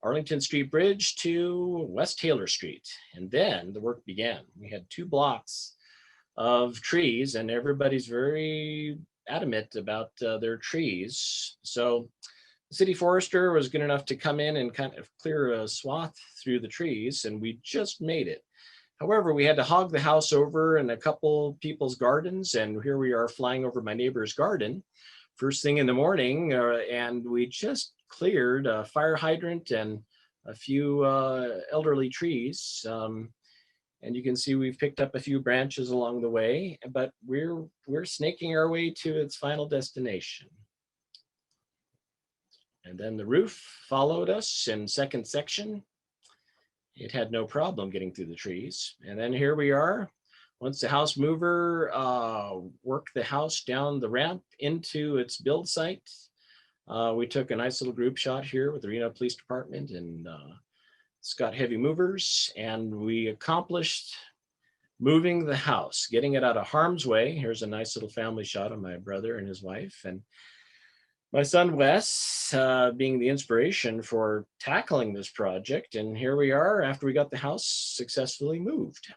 Arlington Street Bridge to West Taylor Street. And then the work began. We had 2 blocks of trees, and everybody's very adamant about their trees. So the city forester was good enough to come in and kind of clear a swath through the trees, and we just made it. However, we had to hog the house over in a couple people's gardens, and here we are flying over my neighbor's garden first thing in the morning, and we just cleared a fire hydrant and a few elderly trees. And you can see we've picked up a few branches along the way, but we're snaking our way to its final destination. And then the roof followed us in second section. It had no problem getting through the trees. And then here we are. Once the house mover worked the house down the ramp into its build site, we took a nice little group shot here with the Reno Police Department and Scott Heavy Movers, and we accomplished moving the house, getting it out of harm's way. Here's a nice little family shot of my brother and his wife. And My son Wes being the inspiration for tackling this project, and here we are after we got the house successfully moved.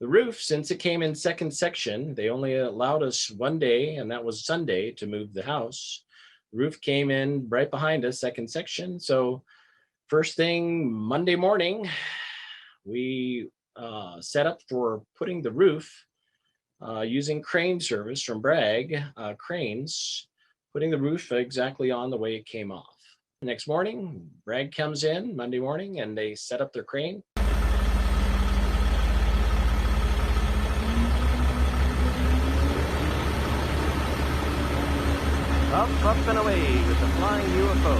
The roof, since it came in second section, they only allowed us one day, and that was Sunday, to move the house. The roof came in right behind us, second section. So first thing Monday morning, we set up for putting the roof using crane service from Bragg Cranes, putting the roof exactly on the way it came off. Next morning, Bragg comes in Monday morning and they set up their crane. Up and away with the flying UFO.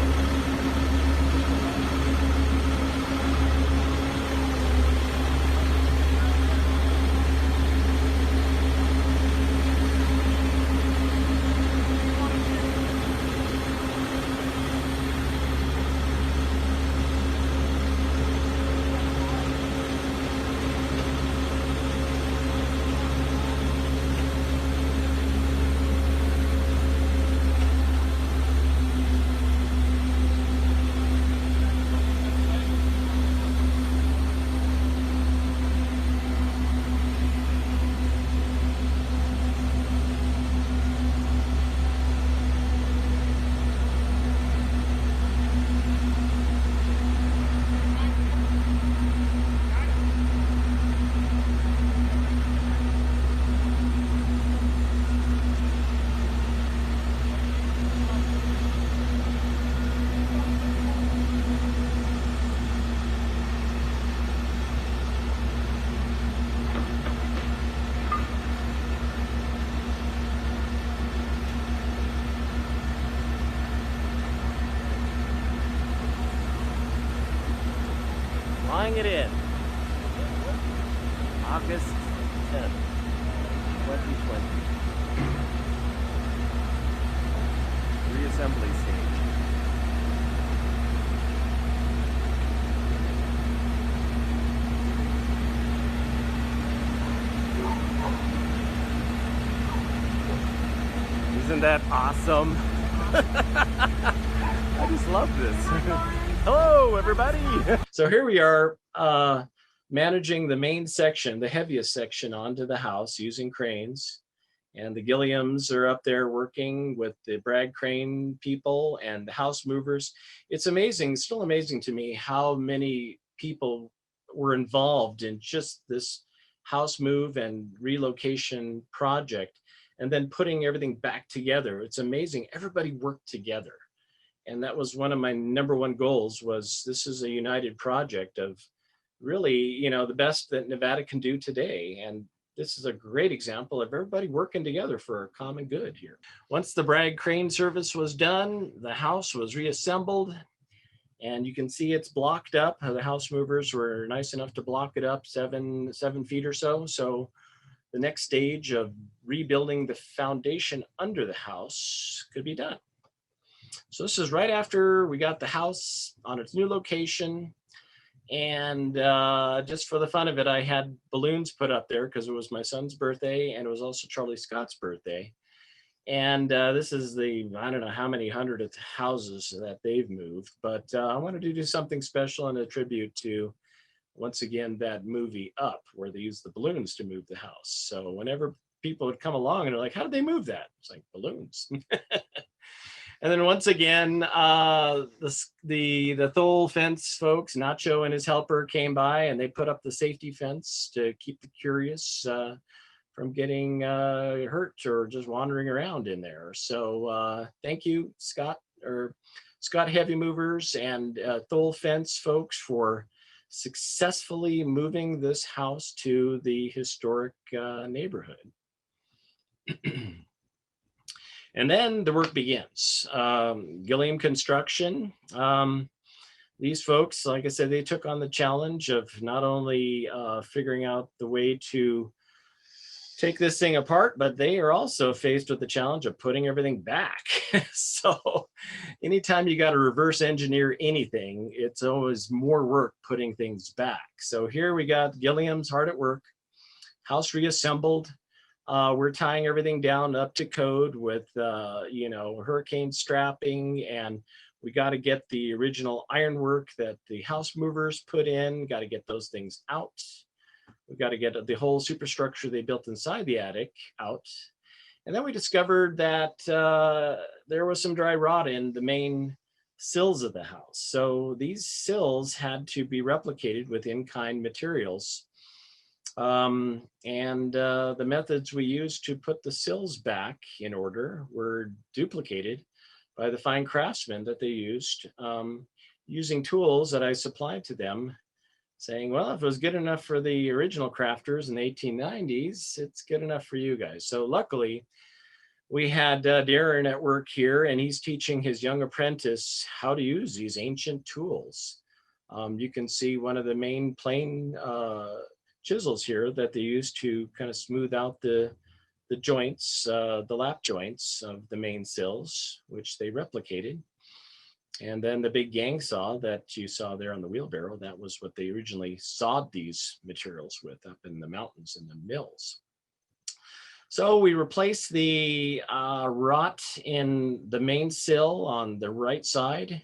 Flying it in. August 10th, 2020. Reassembly stage. Isn't that awesome? I just love this. Hello, everybody. So here we are managing the main section, the heaviest section onto the house using cranes. And the Gilliams are up there working with the Bragg crane people and the house movers. It's amazing, still amazing to me how many people were involved in just this house move and relocation project, and then putting everything back together. It's amazing. Everybody worked together. And that was one of my number one goals, was this is a united project of really, you know, the best that Nevada can do today. And this is a great example of everybody working together for a common good here. Once the Bragg crane service was done, the house was reassembled, and you can see it's blocked up. The house movers were nice enough to block it up 7 feet or so. So the next stage of rebuilding the foundation under the house could be done. So this is right after we got the house on its new location. And just for the fun of it, I had balloons put up there because it was my son's birthday and it was also Charlie Scott's birthday. And this is the, I don't know how many hundredth houses that they've moved, but I wanted to do something special and a tribute to, once again, that movie Up, where they used the balloons to move the house. So whenever people would come along and they're like, how did they move that? It's like, balloons. And then once again, the Thole fence folks, Nacho and his helper, came by and they put up the safety fence to keep the curious from getting hurt or just wandering around in there. So thank you, Scott Heavy Movers and Thole fence folks, for successfully moving this house to the historic neighborhood. And then the work begins. Gilliam Construction. These folks, like I said, they took on the challenge of not only figuring out the way to take this thing apart, but they are also faced with the challenge of putting everything back. So anytime you got to reverse engineer anything, it's always more work putting things back. So here we got Gilliam's hard at work, house reassembled, We're tying everything down up to code with, you know, hurricane strapping, and we got to get the original ironwork that the house movers put in, got to get those things out. We've got to get the whole superstructure they built inside the attic out. And then we discovered that there was some dry rot in the main sills of the house. So these sills had to be replicated with in-kind materials. The methods we used to put the sills back in order were duplicated by the fine craftsmen that they used, using tools that I supplied to them, saying, well, if it was good enough for the original crafters in the 1890s, it's good enough for you guys. So luckily, we had Darren at work here, and he's teaching his young apprentice how to use these ancient tools. You can see one of the main plane chisels here that they use to kind of smooth out the joints, the lap joints of the main sills, which they replicated. And then the big gang saw that you saw there on the wheelbarrow, that was what they originally sawed these materials with up in the mountains in the mills. So we replaced the rot in the main sill on the right side,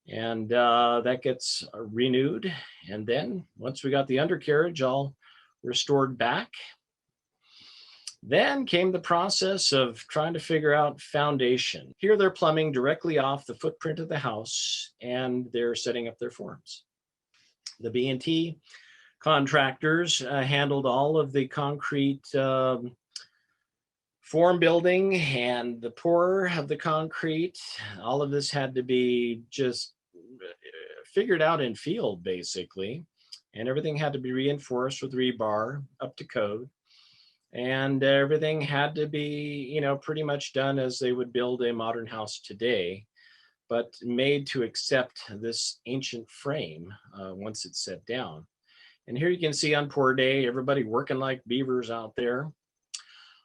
and that gets renewed. And then once we got the undercarriage all restored back, then came the process of trying to figure out foundation. Here they're plumbing directly off the footprint of the house, and they're setting up their forms. The B&T contractors handled all of the concrete form building and the pour of the concrete. All of this had to be just figured out in field, basically, and everything had to be reinforced with rebar up to code. And everything had to be, you know, pretty much done as they would build a modern house today, but made to accept this ancient frame once it's set down. And here you can see on pour day, everybody working like beavers out there.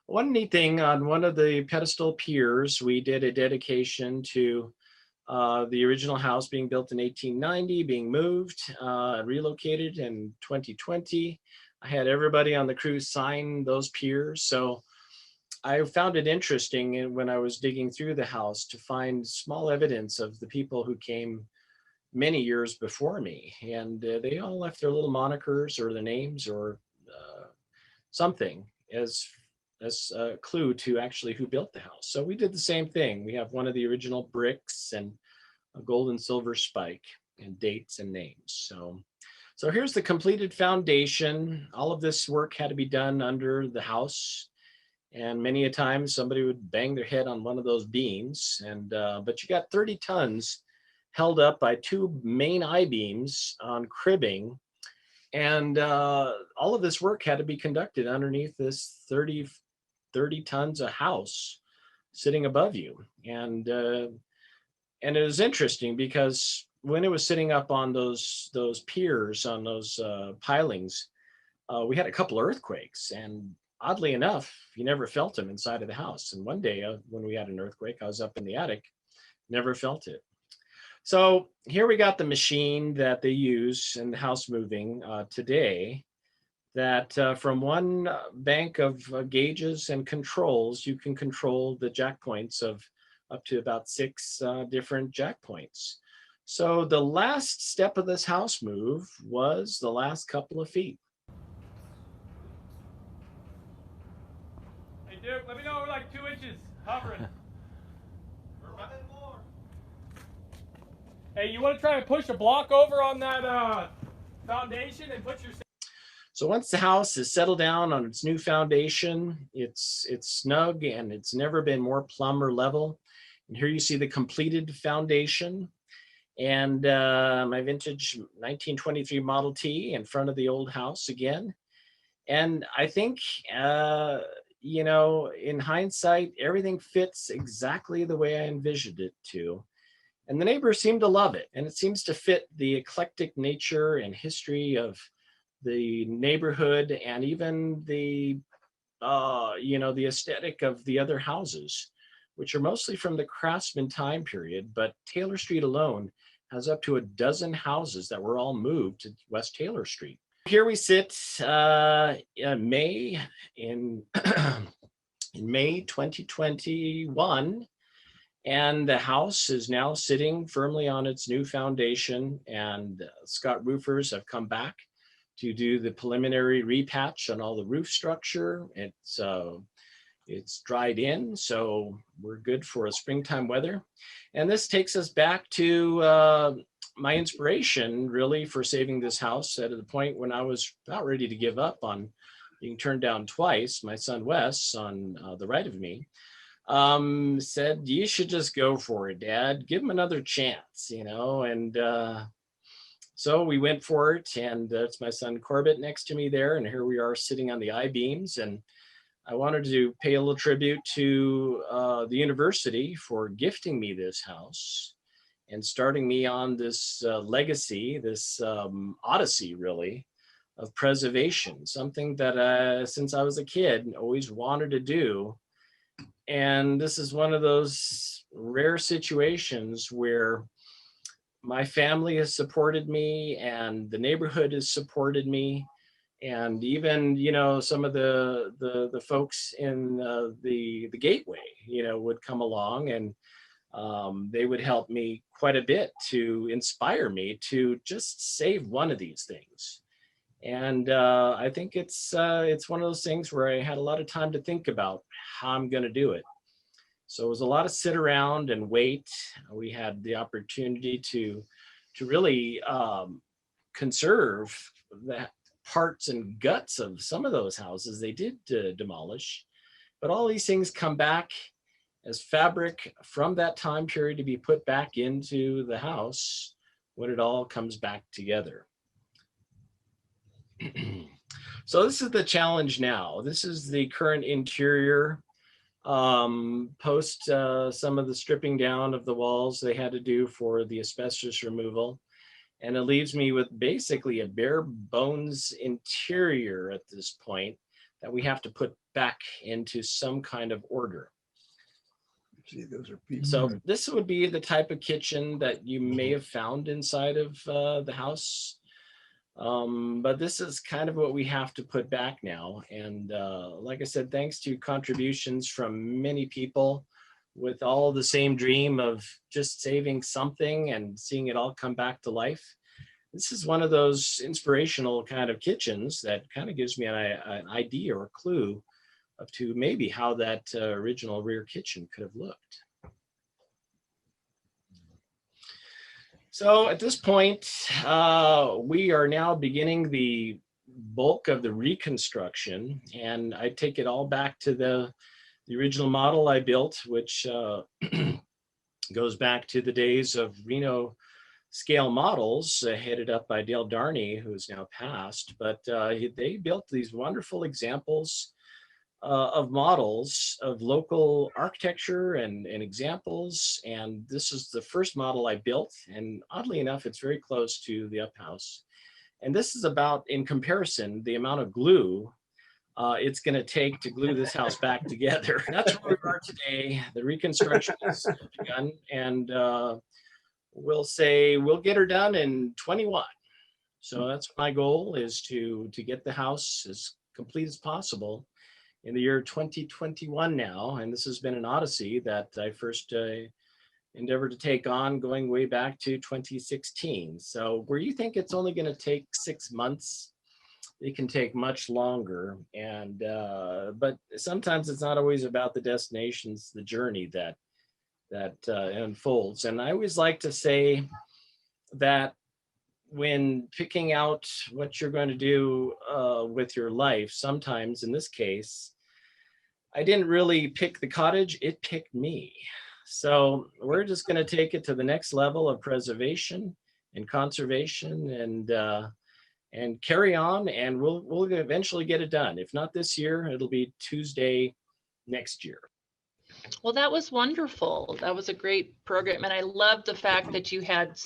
One neat thing, on one of the pedestal piers, we did a dedication to the original house being built in 1890, being moved, relocated in 2020. I had everybody on the crew sign those piers. So I found it interesting when I was digging through the house to find small evidence of the people who came many years before me. And they all left their little monikers or their names or something as a clue to actually who built the house. So we did the same thing. We have one of the original bricks and a gold and silver spike and dates and names. So here's the completed foundation. All of this work had to be done under the house. And many a time somebody would bang their head on one of those beams. And but you got 30 tons held up by two main I-beams on cribbing. And all of this work had to be conducted underneath this 30 tons of house sitting above you. And it was interesting because when it was sitting up on those piers, on those pilings, we had a couple of earthquakes, and oddly enough, you never felt them inside of the house. And one day when we had an earthquake, I was up in the attic, never felt it. So here we got the machine that they use in the house moving today, that from one bank of gauges and controls, you can control the jack points of up to about 6 different jack points. So the last step of this house move was the last couple of feet. Hey Duke, let me know we're like 2 inches hovering. Hey, you want to try and push a block over on that foundation and put your... So once the house is settled down on its new foundation, it's snug and it's never been more plumb or level. And here you see the completed foundation and my vintage 1923 Model T in front of the old house again. And I think, you know, in hindsight, everything fits exactly the way I envisioned it to. And the neighbors seem to love it. And it seems to fit the eclectic nature and history of the neighborhood and even the, you know, the aesthetic of the other houses, which are mostly from the Craftsman time period. But Taylor Street alone has up to a dozen houses that were all moved to West Taylor Street. here we sit in May in May 2021, and the house is now sitting firmly on its new foundation, and Scott roofers have come back to do the preliminary repatch on all the roof structure. It's dried in, so we're good for a springtime weather. And this takes us back to my inspiration really for saving this house at the point when I was about ready to give up on being turned down twice. My son Wes, on the right of me, said, "You should just go for it, Dad. Give him another chance," and so we went for it, and it's my son Corbett next to me there, and here we are sitting on the I-beams. And I wanted to pay a little tribute to the university for gifting me this house and starting me on this legacy, this odyssey really, of preservation, something that since I was a kid always wanted to do. And this is one of those rare situations where my family has supported me and the neighborhood has supported me. And even, some of the folks in the Gateway, would come along, and they would help me quite a bit to inspire me to just save one of these things. And I think it's one of those things where I had a lot of time to think about how I'm going to do it. So it was a lot of sit around and wait. We had the opportunity to really conserve that parts and guts of some of those houses they did demolish. But all these things come back as fabric from that time period to be put back into the house when it all comes back together. So this is the challenge now. This is the current interior post some of the stripping down of the walls they had to do for the asbestos removal. And it leaves me with basically a bare bones interior at this point that we have to put back into some kind of order. See, those are people. So this would be the type of kitchen that you may have found inside of the house. But this is kind of what we have to put back now. And like I said, thanks to contributions from many people with all the same dream of just saving something and seeing it all come back to life. This is one of those inspirational kind of kitchens that kind of gives me an idea or a clue of to maybe how that original rear kitchen could have looked. So at this point, we are now beginning the bulk of the reconstruction, and I take it all back to the original model I built, which goes back to the days of Reno scale models headed up by Dale Darney, who is now passed. But they built these wonderful examples of models of local architecture and examples. And this is the first model I built. And oddly enough, it's very close to the up house. And this is about, in comparison, the amount of glue it's going to take to glue this house back together. That's where we are today. The reconstruction is begun, and we'll say we'll get her done in 21. So that's my goal, is to get the house as complete as possible in the year 2021 now. And this has been an odyssey that I first endeavored to take on going way back to 2016. So where you think it's only going to take 6 months, it can take much longer. And but sometimes it's not always about the destinations, the journey that unfolds. And I always like to say that when picking out what you're going to do with your life, sometimes in this case, I didn't really pick the cottage, it picked me. So we're just going to take it to the next level of preservation and conservation, and carry on, and we'll eventually get it done. If not this year, it'll be Tuesday next year. Well, that was wonderful. That was a great program. And I love the fact that you had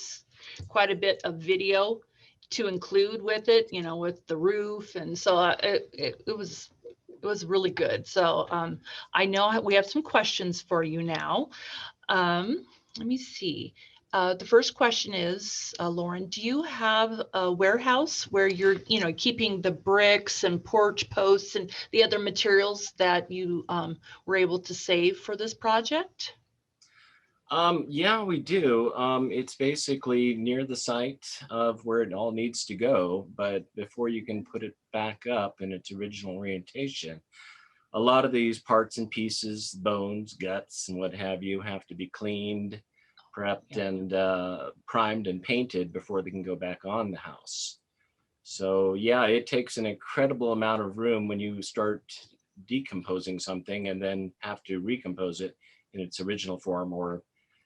quite a bit of video to include with it, with the roof. And so it was really good. So I know we have some questions for you now. Let me see. The first question is, Loren, do you have a warehouse where you're, keeping the bricks and porch posts and the other materials that you were able to save for this project? Yeah, we do. It's basically near the site of where it all needs to go, but before you can put it back up in its original orientation, a lot of these parts and pieces, bones, guts, and what have you, have to be cleaned, prepped, and primed and painted before they can go back on the house. So yeah, it takes an incredible amount of room when you start decomposing something and then have to recompose it in its original form or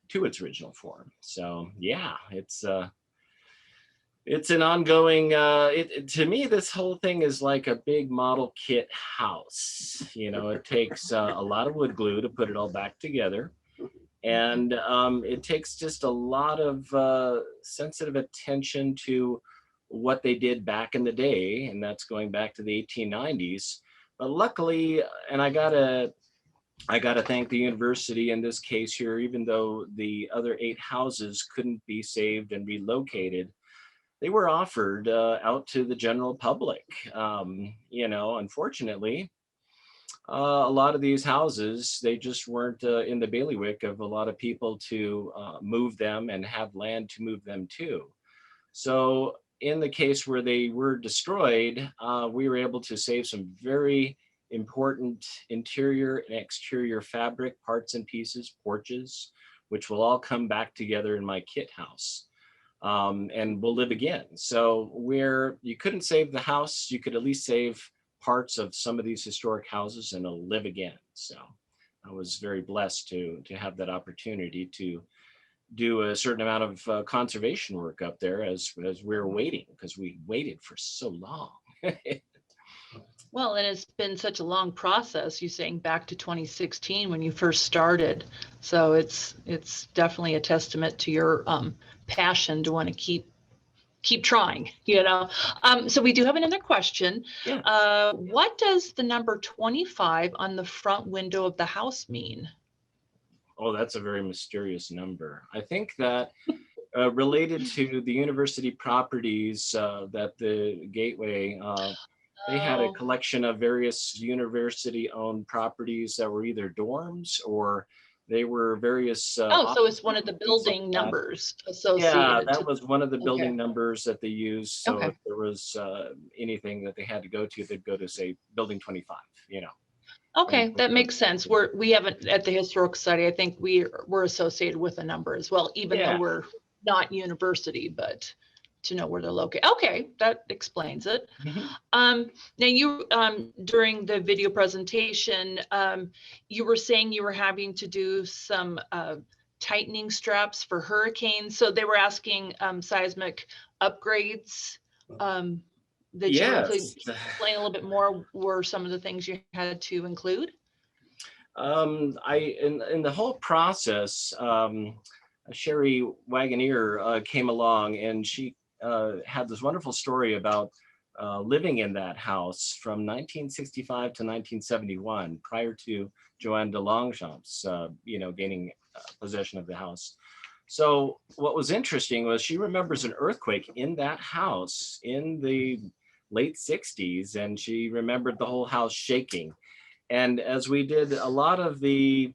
to its original form. So yeah, it's an ongoing, to me, this whole thing is like a big model kit house. It takes a lot of wood glue to put it all back together. And it takes just a lot of sensitive attention to what they did back in the day. And that's going back to the 1890s. But luckily, and I gotta thank the university in this case here, even though the other 8 houses couldn't be saved and relocated, they were offered out to the general public. Unfortunately, a lot of these houses, they just weren't in the bailiwick of a lot of people to move them and have land to move them to. So in the case where they were destroyed, we were able to save some very important interior and exterior fabric parts and pieces, porches, which will all come back together in my kit house. And will live again. So where you couldn't save the house, you could at least save parts of some of these historic houses and it'll live again. So I was very blessed to have that opportunity to do a certain amount of conservation work up there as we're waiting, because we waited for so long. Well, and it's been such a long process, you saying back to 2016 when you first started. So it's definitely a testament to your passion to want to keep trying, So we do have another question. Yeah. What does the number 25 on the front window of the house mean? Oh, that's a very mysterious number. I think that related to the university properties that the Gateway, they had a collection of various university-owned properties that were either dorms or they were various. So it's one of the building numbers associated. Yeah, that was one of the building numbers that they used. So if there was anything that they had to go to, they'd go to, say, building 25, Okay, that makes sense. We haven't, at the Historical Society, I think we're associated with a number as well, even though we're not university, but to know where they're located. Okay, that explains it. Now you, during the video presentation, you were saying you were having to do some tightening straps for hurricanes. So they were asking seismic upgrades. That you were including. Can you explain a little bit more, were some of the things you had to include? In the whole process, Sherry Wagoneer came along and she had this wonderful story about living in that house from 1965 to 1971, prior to Joanne de Longchamp's, gaining possession of the house. So what was interesting was she remembers an earthquake in that house in the late 60s, and she remembered the whole house shaking. And as we did a lot of the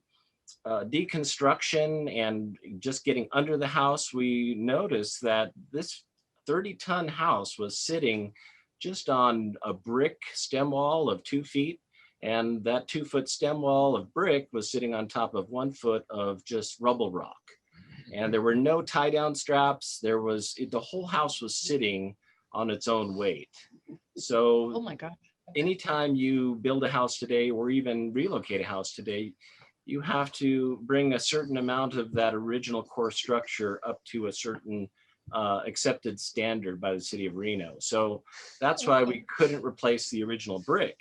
deconstruction and just getting under the house, we noticed that this 30-ton house was sitting just on a brick stem wall of 2 feet. And that 2-foot stem wall of brick was sitting on top of 1 foot of just rubble rock. And there were no tie down straps. The whole house was sitting on its own weight. So oh my God. Anytime you build a house today or even relocate a house today, you have to bring a certain amount of that original core structure up to a certain accepted standard by the city of Reno. So that's why we couldn't replace the original brick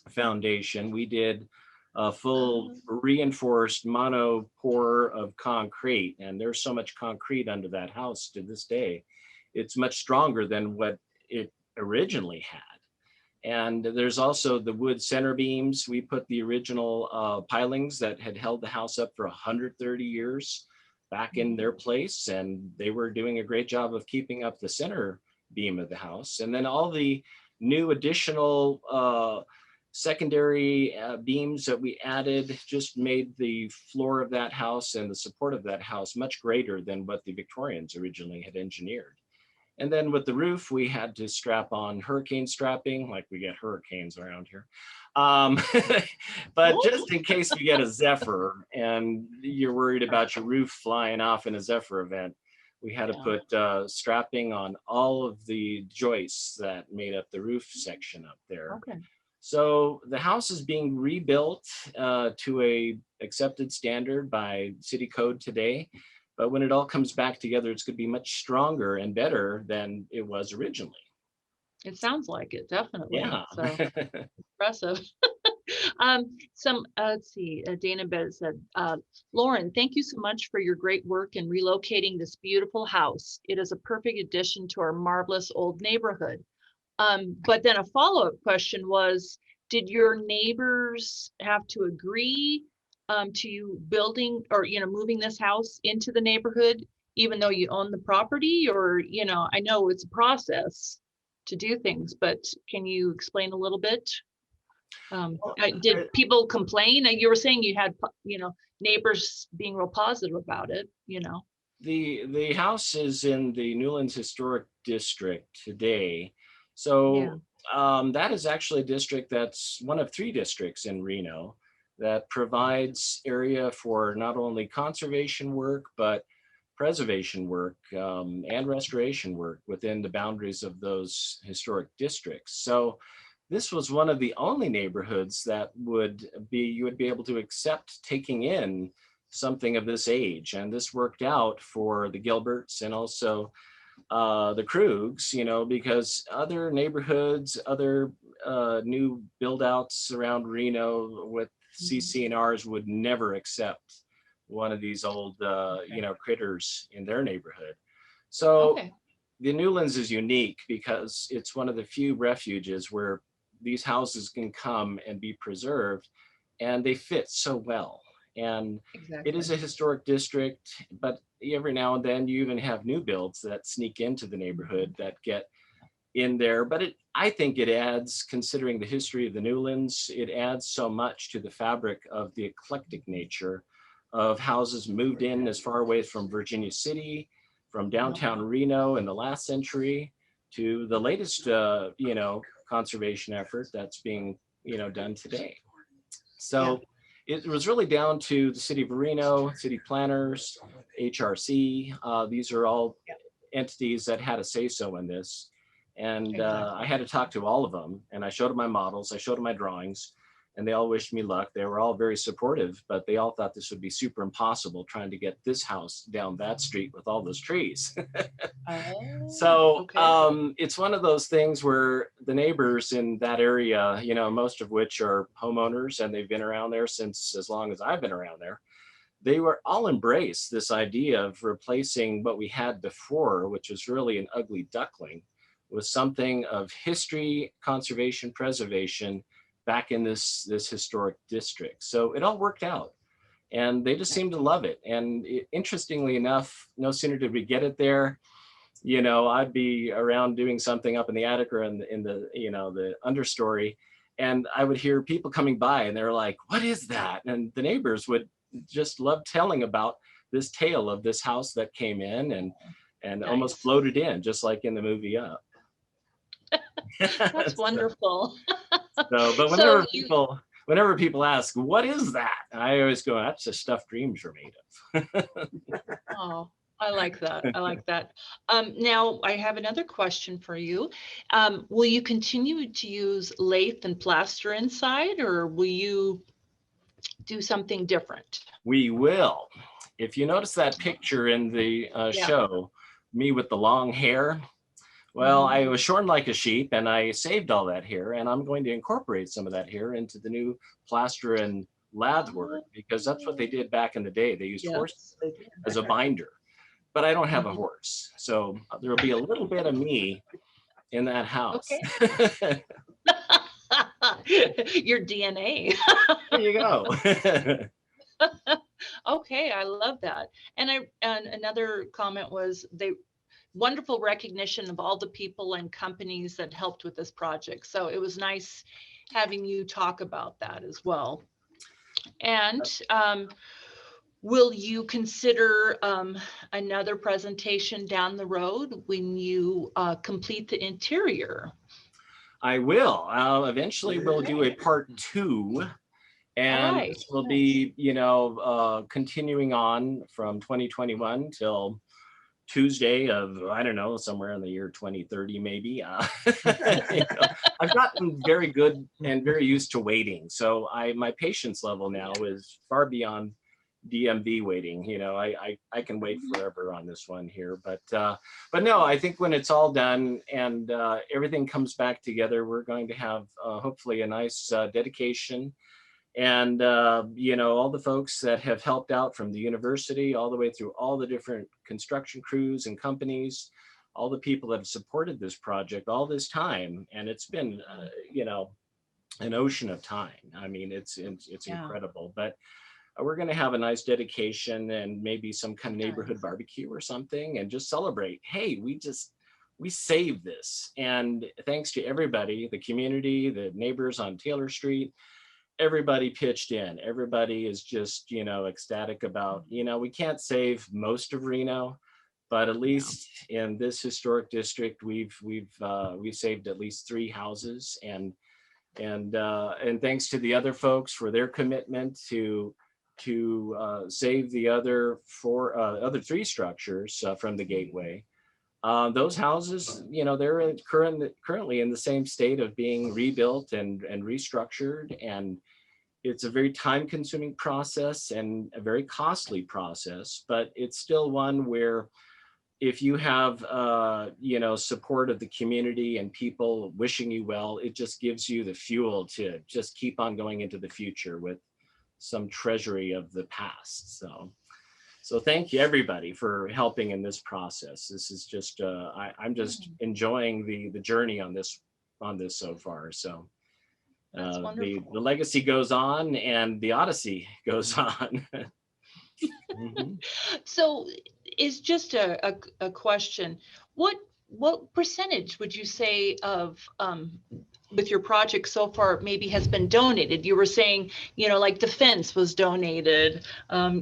foundation. We did a full reinforced mono pour of concrete, and there's so much concrete under that house to this day. It's much stronger than what it originally had. And there's also the wood center beams. We put the original pilings that had held the house up for 130 years back in their place, and they were doing a great job of keeping up the center beam of the house. And then all the new additional secondary beams that we added just made the floor of that house and the support of that house much greater than what the Victorians originally had engineered. And then with the roof, we had to strap on hurricane strapping, like we get hurricanes around here. But just in case we get a Zephyr and you're worried about your roof flying off in a Zephyr event, we had to put strapping on all of the joists that made up the roof section up there. Okay. So the house is being rebuilt to a accepted standard by city code today. But when it all comes back together, it's going to be much stronger and better than it was originally. It sounds like it, definitely. Yeah. So impressive. Let's see, Dana Bennett said, Loren, thank you so much for your great work in relocating this beautiful house. It is a perfect addition to our marvelous old neighborhood. But then a follow-up question was, did your neighbors have to agree to you building or, moving this house into the neighborhood, even though you own the property? Or, I know it's a process to do things, but can you explain a little bit? Did people complain? You were saying you had, neighbors being real positive about it, The house is in the Newlands Historic District today. So that is actually a district that's one of 3 districts in Reno that provides area for not only conservation work, but preservation work and restoration work within the boundaries of those historic districts. So this was one of the only neighborhoods that you would be able to accept taking in something of this age. And this worked out for the Gilberts and also the Krugs, because other neighborhoods, other new build outs around Reno with CC&Rs would never accept one of these old, critters in their neighborhood. So the Newlands is unique because it's one of the few refuges where these houses can come and be preserved, and they fit so well. And it is a historic district, but every now and then you even have new builds that sneak into the neighborhood that get in there. But I think it adds, considering the history of the Newlands, it adds so much to the fabric of the eclectic nature of houses moved in as far away from Virginia City, from downtown Reno in the last century, to the latest, conservation effort that's being, done today. So it was really down to the city of Reno, city planners, HRC. These are all entities that had a say-so in this. And I had to talk to all of them, and I showed them my models, I showed them my drawings, and they all wished me luck. They were all very supportive, but they all thought this would be super impossible trying to get this house down that street with all those trees. So it's one of those things where the neighbors in that area, most of which are homeowners, and they've been around there since as long as I've been around there, they were all embraced this idea of replacing what we had before, which was really an ugly duckling, with something of history, conservation, preservation back in this historic district. So it all worked out, and they just seemed to love it. And interestingly enough, no sooner did we get it there, I'd be around doing something up in the attic or in the understory, and I would hear people coming by, and they're like, "What is that?" And the neighbors would just love telling about this tale of this house that came in and almost floated in, just like in the movie Up. That's wonderful. But whenever people ask, "What is that?" I always go, "That's the stuff dreams are made of." Oh, I like that. I like that. Now I have another question for you. Will you continue to use lath and plaster inside, or will you do something different? We will. If you notice that picture in the show, me with the long hair, well, I was shorn like a sheep, and I saved all that hair, and I'm going to incorporate some of that hair into the new plaster and lath work, because that's what they did back in the day. They used horse as a binder, but I don't have a horse, so there'll be a little bit of me in that house. Okay. Your DNA. There you go. Okay, I love that. And another comment was wonderful recognition of all the people and companies that helped with this project. So it was nice having you talk about that as well. And will you consider another presentation down the road when you complete the interior? I will. Eventually we'll do a part 2. And right. this will be, you know, continuing on from 2021 till Tuesday of, I don't know, somewhere in the year 2030, maybe. You know, I've gotten very good and very used to waiting. So my patience level now is far beyond DMV waiting. You know, I can wait forever on this one here. But no, I think when it's all done and everything comes back together, we're going to have hopefully a nice dedication. And you know, all the folks that have helped out from the university all the way through all the different construction crews and companies, all the people that have supported this project all this time. And it's been you know, an ocean of time. I mean, it's incredible. But we're going to have a nice dedication and maybe some kind of neighborhood barbecue or something, and just celebrate, hey, we saved this. And thanks to everybody, the community, the neighbors on Taylor Street, everybody pitched in. Everybody is just, you know, ecstatic about, you know, we can't save most of Reno, but at least in this historic district, we've saved at least 3 houses. And thanks to the other folks for their commitment to save the other 3 structures from the Gateway. Those houses, you know, they're currently in the same state of being rebuilt and restructured. And it's a very time-consuming process and a very costly process, but it's still one where if you have, you know, support of the community and people wishing you well, it just gives you the fuel to just keep on going into the future with some treasury of the past. So thank you everybody for helping in this process. This is just, I'm just enjoying the journey on this so far. So the legacy goes on and the odyssey goes on. So it's just a question. What percentage would you say of with your project so far maybe has been donated? You were saying, you know, like the fence was donated,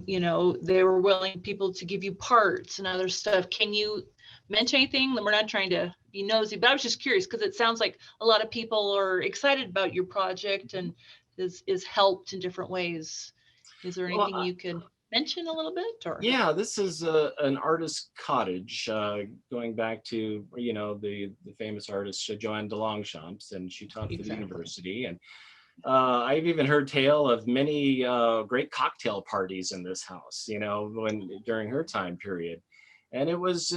you know, they were willing people to give you parts and other stuff. Can you mention anything? We're not trying to be nosy, but I was just curious because it sounds like a lot of people are excited about your project and is helped in different ways. Is there anything you can mention a little bit? Or yeah, this is an artist cottage going back to, you know, the famous artist Joanne de Longchamps, and she taught for the university. And I've even heard tale of many great cocktail parties in this house, you know, during her time period. And it was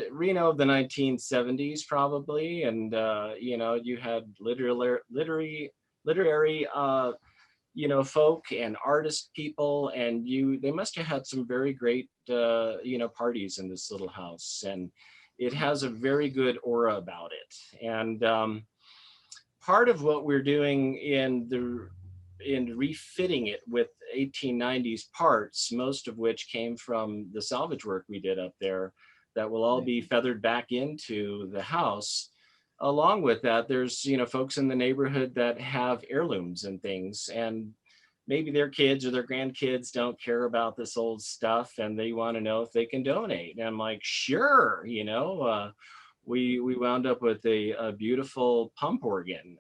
Reno of the 1970s probably, and you know, you had literary you know, folk and artist people, and they must have had some very great you know, parties in this little house. And it has a very good aura about it. And part of what we're doing in refitting it with 1890s parts, most of which came from the salvage work we did up there, that will all be feathered back into the house. Along with that, there's, you know, folks in the neighborhood that have heirlooms and things, and maybe their kids or their grandkids don't care about this old stuff and they want to know if they can donate. And I'm like, sure, you know, we wound up with a beautiful pump organ,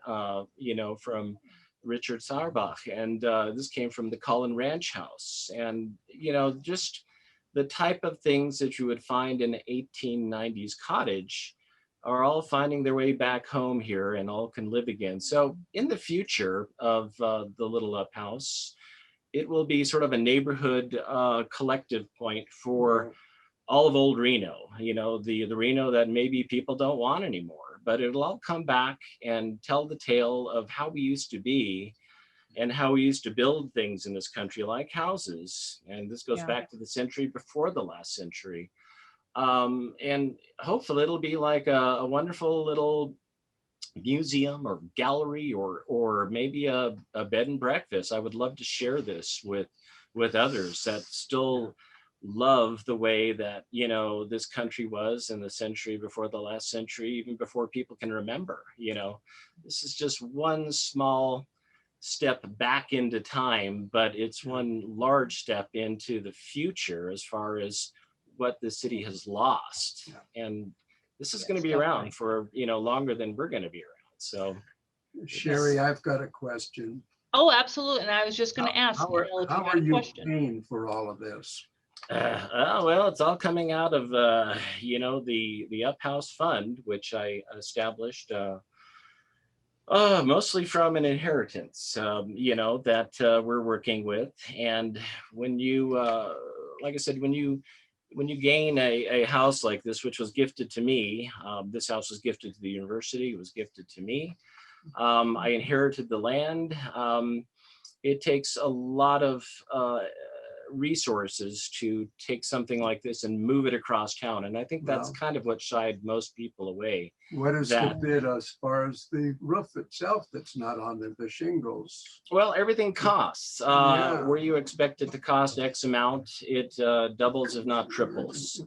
you know, from Richard Sauerbach, and this came from the Cullen Ranch House. And, you know, just the type of things that you would find in an 1890s cottage are all finding their way back home here and all can live again. So in the future of the Little Up House, it will be sort of a neighborhood collective point for all of old Reno, you know, the Reno that maybe people don't want anymore, but it'll all come back and tell the tale of how we used to be and how we used to build things in this country, like houses. And this goes back to the century before the last century. And hopefully it'll be like a wonderful little museum or gallery or maybe a bed and breakfast. I would love to share this with with others that still love the way that, you know, this country was in the century before the last century, even before people can remember. You know, this is just one small step back into time, but it's one large step into the future as far as what the city has lost. And this is going to be around for, you know, longer than we're going to be around. So Sherry, I've got a question. Oh, absolutely. And I was just going to ask Neal if you How had are a you question. paying for all of this? Well, it's all coming out of, you know, the Up House Fund, which I established mostly from an inheritance, you know, that we're working with. And when you, like I said, when you gain a house like this, which was gifted to me, this house was gifted to the university, it was gifted to me. I inherited the land. It takes a lot of resources to take something like this and move it across town. And I think that's kind of what shied most people away. What is the bid as far as the roof itself that's not on the shingles? Well, everything costs. Where you expect it to cost X amount, it doubles if not triples.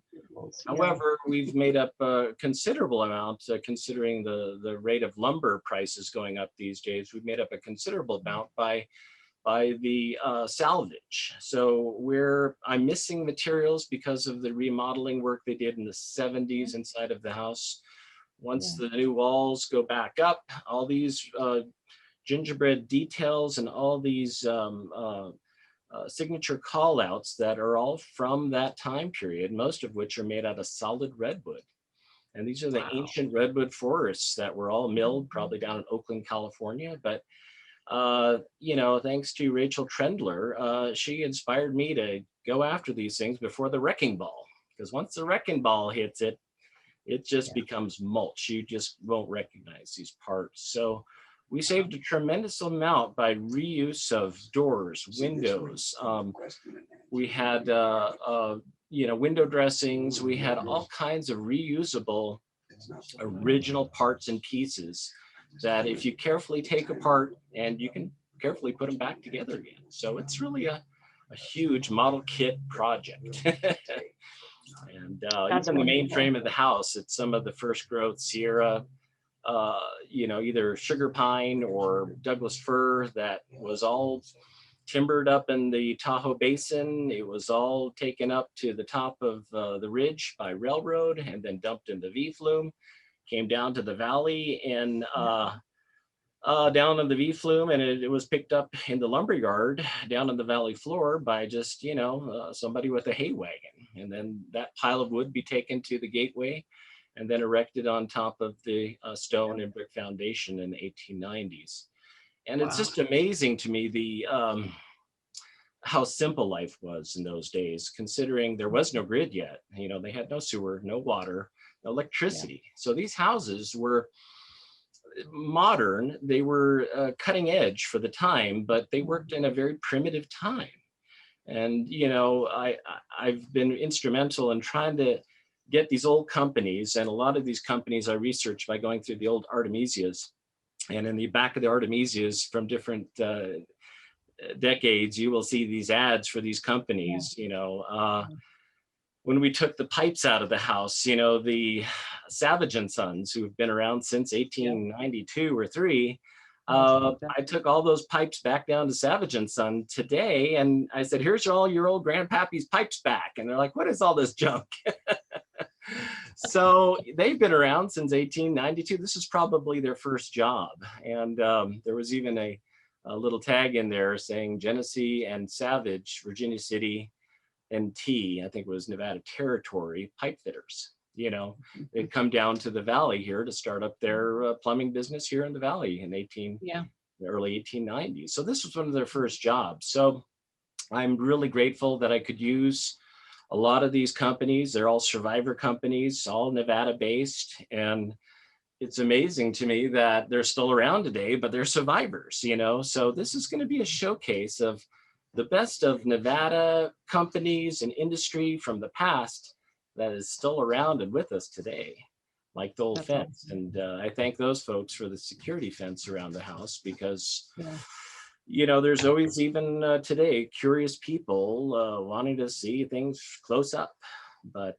However, we've made up a considerable amount, considering the rate of lumber prices going up these days. We've made up a considerable amount by the salvage. So I'm missing materials because of the remodeling work they did in the 70s inside of the house. Once the new walls go back up, all these gingerbread details and all these signature call outs that are all from that time period, most of which are made out of solid redwood. And these are the ancient redwood forests that were all milled probably down in Oakland, California. But you know, thanks to Rachel Trendler, she inspired me to go after these things before the wrecking ball. Because once the wrecking ball hits it, it just becomes mulch. You just won't recognize these parts. So we saved a tremendous amount by reuse of doors, windows. We had, you know, window dressings. We had all kinds of reusable original parts and pieces that if you carefully take apart, and you can carefully put them back together again. So it's really a huge model kit project. And even the main frame of the house, it's some of the first growth Sierra, you know, either sugar pine or Douglas fir that was all timbered up in the Tahoe Basin. It was all taken up to the top of the ridge by railroad and then dumped in the V flume. Came down to the valley and down in the V flume, and it was picked up in the lumber yard down on the valley floor by just, you know, somebody with a hay wagon. And then that pile of wood be taken to the gateway and then erected on top of the stone and brick foundation in the 1890s. And it's just amazing to me the how simple life was in those days, considering there was no grid yet. You know, they had no sewer, no water, no electricity. So these houses were modern, they were cutting edge for the time, but they worked in a very primitive time. And, you know, I've been instrumental in trying to get these old companies, and a lot of these companies I researched by going through the old Artemisias. And in the back of the Artemisias from different decades, you will see these ads for these companies, you know. When we took the pipes out of the house, you know, the Savage and Sons, who have been around since 1892 or 3, I took all those pipes back down to Savage and Son today, and I said, here's all your old grandpappy's pipes back. And they're like, what is all this junk? So they've been around since 1892. This is probably their first job. And there was even a little tag in there saying Genesee and Savage, Virginia City, and I think it was Nevada Territory pipe fitters. You know, they'd come down to the valley here to start up their plumbing business here in the valley in the early 1890s. So this was one of their first jobs. So I'm really grateful that I could use a lot of these companies. They're all survivor companies, all Nevada based. And it's amazing to me that they're still around today, but they're survivors, you know. So this is going to be a showcase of the best of Nevada companies and industry from the past that is still around and with us today, like the old fence. And I thank those folks for the security fence around the house, because there's always, even today, curious people wanting to see things close up. But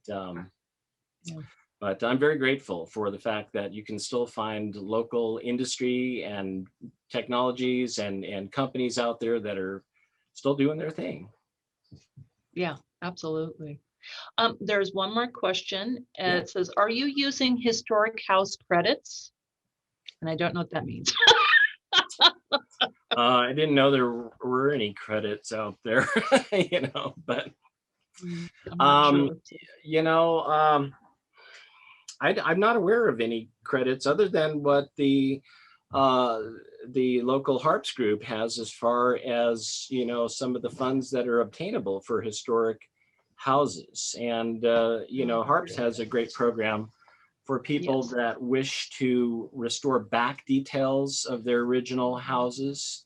I'm very grateful for the fact that you can still find local industry and technologies and companies out there that are still doing their thing. Yeah, absolutely. There's one more question. Yeah. It says, are you using historic house credits? And I don't know what that means. I didn't know there were any credits out there, but I'm not sure. I'm not aware of any credits other than what the local Harps group has, as far as, some of the funds that are obtainable for historic houses. And, Harps has a great program for people Yes. that wish to restore back details of their original houses.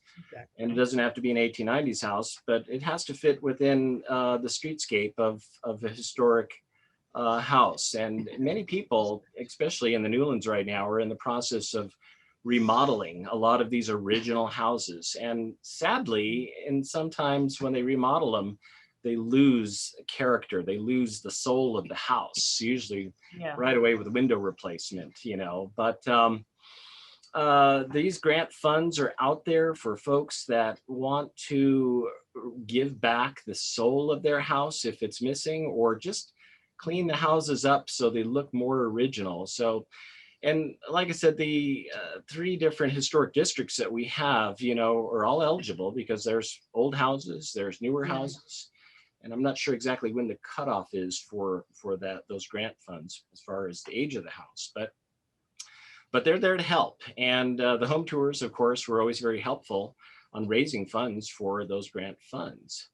And it doesn't have to be an 1890s house, but it has to fit within the streetscape of a historic house. And many people, especially in the Newlands right now, are in the process of remodeling a lot of these original houses. And sadly, and sometimes when they remodel them, they lose character, they lose the soul of the house, usually right away with window replacement, But these grant funds are out there for folks that want to give back the soul of their house if it's missing, or just clean the houses up so they look more original. So, and like I said, the 3 different historic districts that we have, are all eligible, because there's old houses, there's newer houses. And I'm not sure exactly when the cutoff is for those grant funds as far as the age of the house, but they're there to help. And the home tours, of course, were always very helpful on raising funds for those grant funds.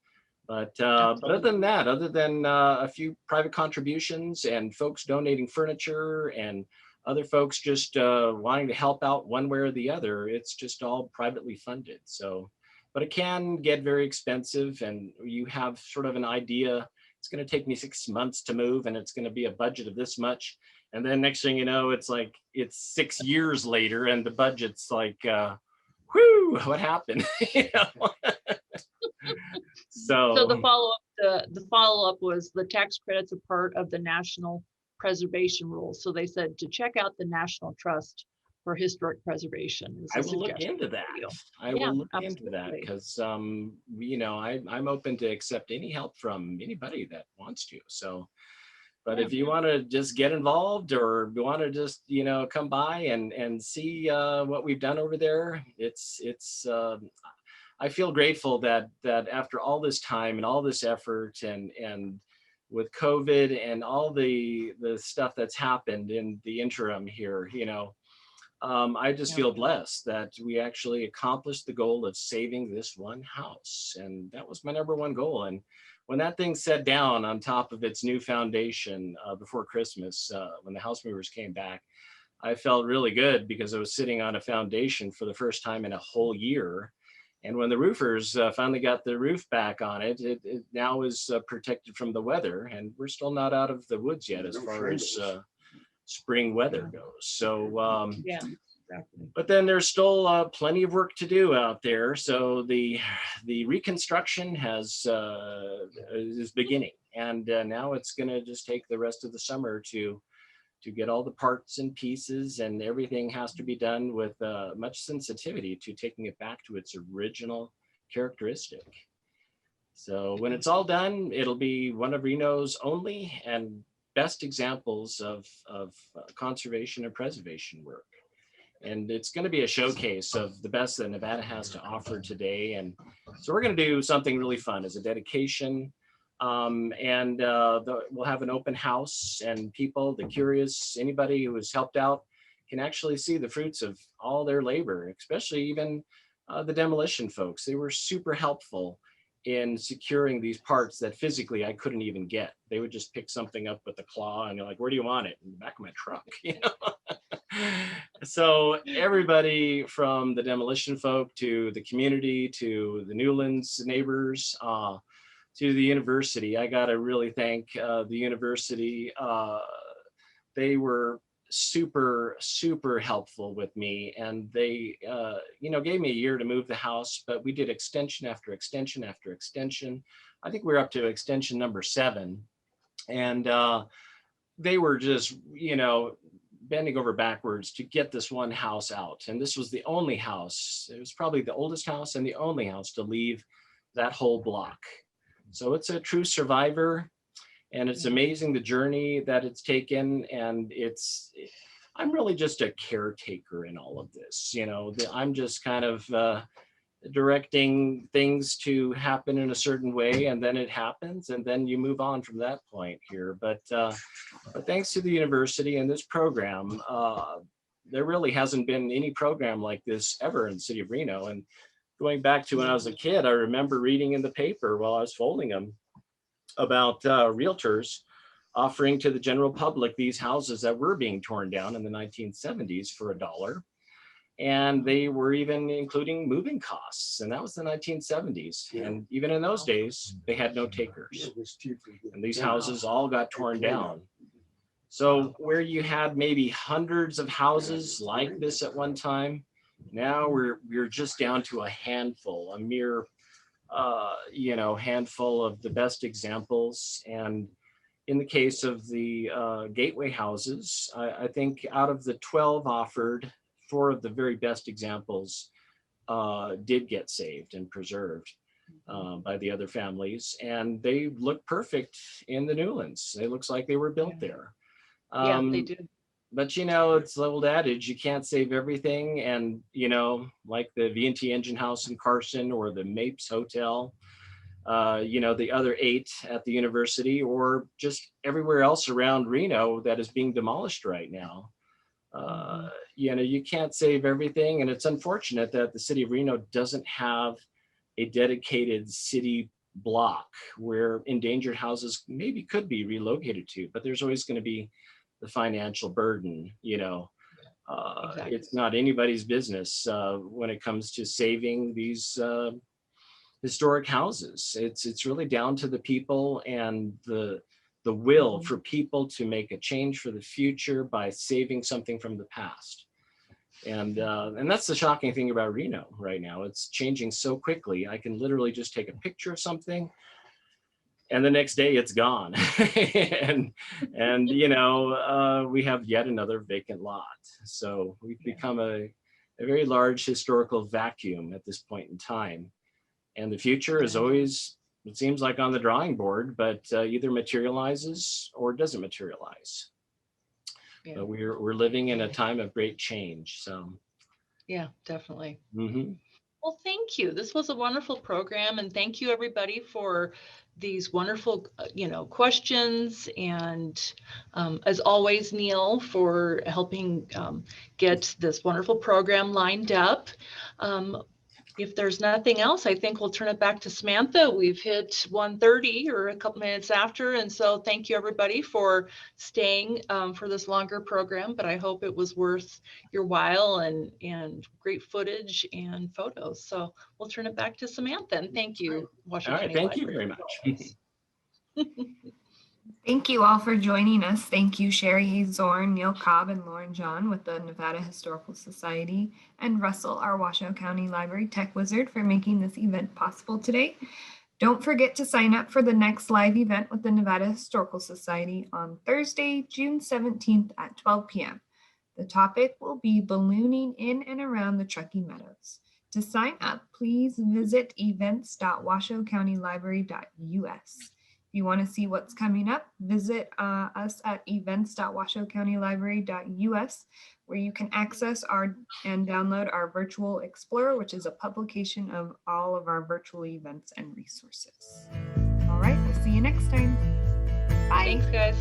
But other than that, other than a few private contributions and folks donating furniture and other folks just wanting to help out one way or the other, it's just all privately funded. So, but it can get very expensive, and you have sort of an idea, it's going to take me 6 months to move, and it's going to be a budget of this much. And then next thing you know, it's like, it's 6 years later and the budget's like, whew, what happened? So the follow-up was the tax credits are part of the National Preservation Rules. So they said to check out the National Trust for Historic Preservation. I will look into that. I will look into that, because I'm open to accept any help from anybody that wants to. So, but if you want to just get involved, or you want to just come by and see what we've done over there, it's I feel grateful that after all this time and all this effort, and with COVID and all the stuff that's happened in the interim here, I just feel blessed that we actually accomplished the goal of saving this one house. And that was my number one goal. And when that thing set down on top of its new foundation before Christmas, when the house movers came back, I felt really good, because I was sitting on a foundation for the first time in a whole year. And when the roofers finally got the roof back on it, it now is protected from the weather. And we're still not out of the woods yet as far as spring weather goes. So, but then there's still plenty of work to do out there. So the reconstruction is beginning, and now it's going to just take the rest of the summer to get all the parts and pieces, and everything has to be done with much sensitivity to taking it back to its original characteristic. So when it's all done, it'll be one of Reno's only and best examples of conservation and preservation work. And it's going to be a showcase of the best that Nevada has to offer today. And so we're going to do something really fun as a dedication. And we'll have an open house, and people, the curious, anybody who has helped out, can actually see the fruits of all their labor, especially even the demolition folks. They were super helpful in securing these parts that physically I couldn't even get. They would just pick something up with a claw, and you're like, where do you want it? In the back of my truck, So everybody from the demolition folk to the community to the Newlands neighbors, to the university, I got to really thank the university. They were super, super helpful with me. And they, gave me a year to move the house, but we did extension after extension after extension. I think we're up to extension number 7. And they were just, bending over backwards to get this one house out. And this was the only house. It was probably the oldest house and the only house to leave that whole block. So it's a true survivor. And it's amazing the journey that it's taken. And I'm really just a caretaker in all of this. I'm just kind of directing things to happen in a certain way, and then it happens, and then you move on from that point here. But thanks to the university and this program, there really hasn't been any program like this ever in the city of Reno. And going back to when I was a kid, I remember reading in the paper while I was folding them about realtors offering to the general public these houses that were being torn down in the 1970s for $1. And they were even including moving costs. And that was the 1970s. And even in those days, they had no takers. And these houses all got torn down. So where you had maybe hundreds of houses like this at one time, now we're just down to a handful, a mere handful of the best examples. And in the case of the gateway houses, I think out of the 12 offered, 4 of the very best examples did get saved and preserved by the other families. And they look perfect in the new ones. It looks like they were built there. Yeah, they do. But, it's the old adage, you can't save everything. And, like the V&T Engine House in Carson or the Mapes Hotel, the other 8 at the university, or just everywhere else around Reno that is being demolished right now. You can't save everything. And it's unfortunate that the city of Reno doesn't have a dedicated city block where endangered houses maybe could be relocated to, but there's always going to be the financial burden, Exactly. It's not anybody's business when it comes to saving these historic houses. It's really down to the people and the will for people to make a change for the future by saving something from the past. And that's the shocking thing about Reno right now. It's changing so quickly. I can literally just take a picture of something and the next day it's gone. and we have yet another vacant lot. So we've become a very large historical vacuum at this point in time. And the future is always, it seems like, on the drawing board, but either materializes or doesn't materialize. Yeah. But we're living in a time of great change. So yeah, definitely. Mm-hmm. Well, thank you. This was a wonderful program, and thank you everybody for these wonderful, questions. And as always, Neal, for helping get this wonderful program lined up. If there's nothing else, I think we'll turn it back to Samantha. We've hit 1:30 or a couple minutes after. And so thank you everybody for staying for this longer program, but I hope it was worth your while and great footage and photos. So we'll turn it back to Samantha, and thank you, Washington. All right, thank you very much. Thank you all for joining us. Thank you, Sherry Hazorn, Neal Cobb, and Loren Jahn with the Nevada Historical Society, and Russell, our Washoe County Library Tech Wizard, for making this event possible today. Don't forget to sign up for the next live event with the Nevada Historical Society on Thursday, June 17th at 12 p.m. The topic will be ballooning in and around the Truckee Meadows. To sign up, please visit events.washoccountylibrary.us. If you want to see what's coming up, visit us at events.washoccountylibrary.us, where you can access and download our Virtual Explorer, which is a publication of all of our virtual events and resources. All right, we'll see you next time. Bye. Thanks, guys.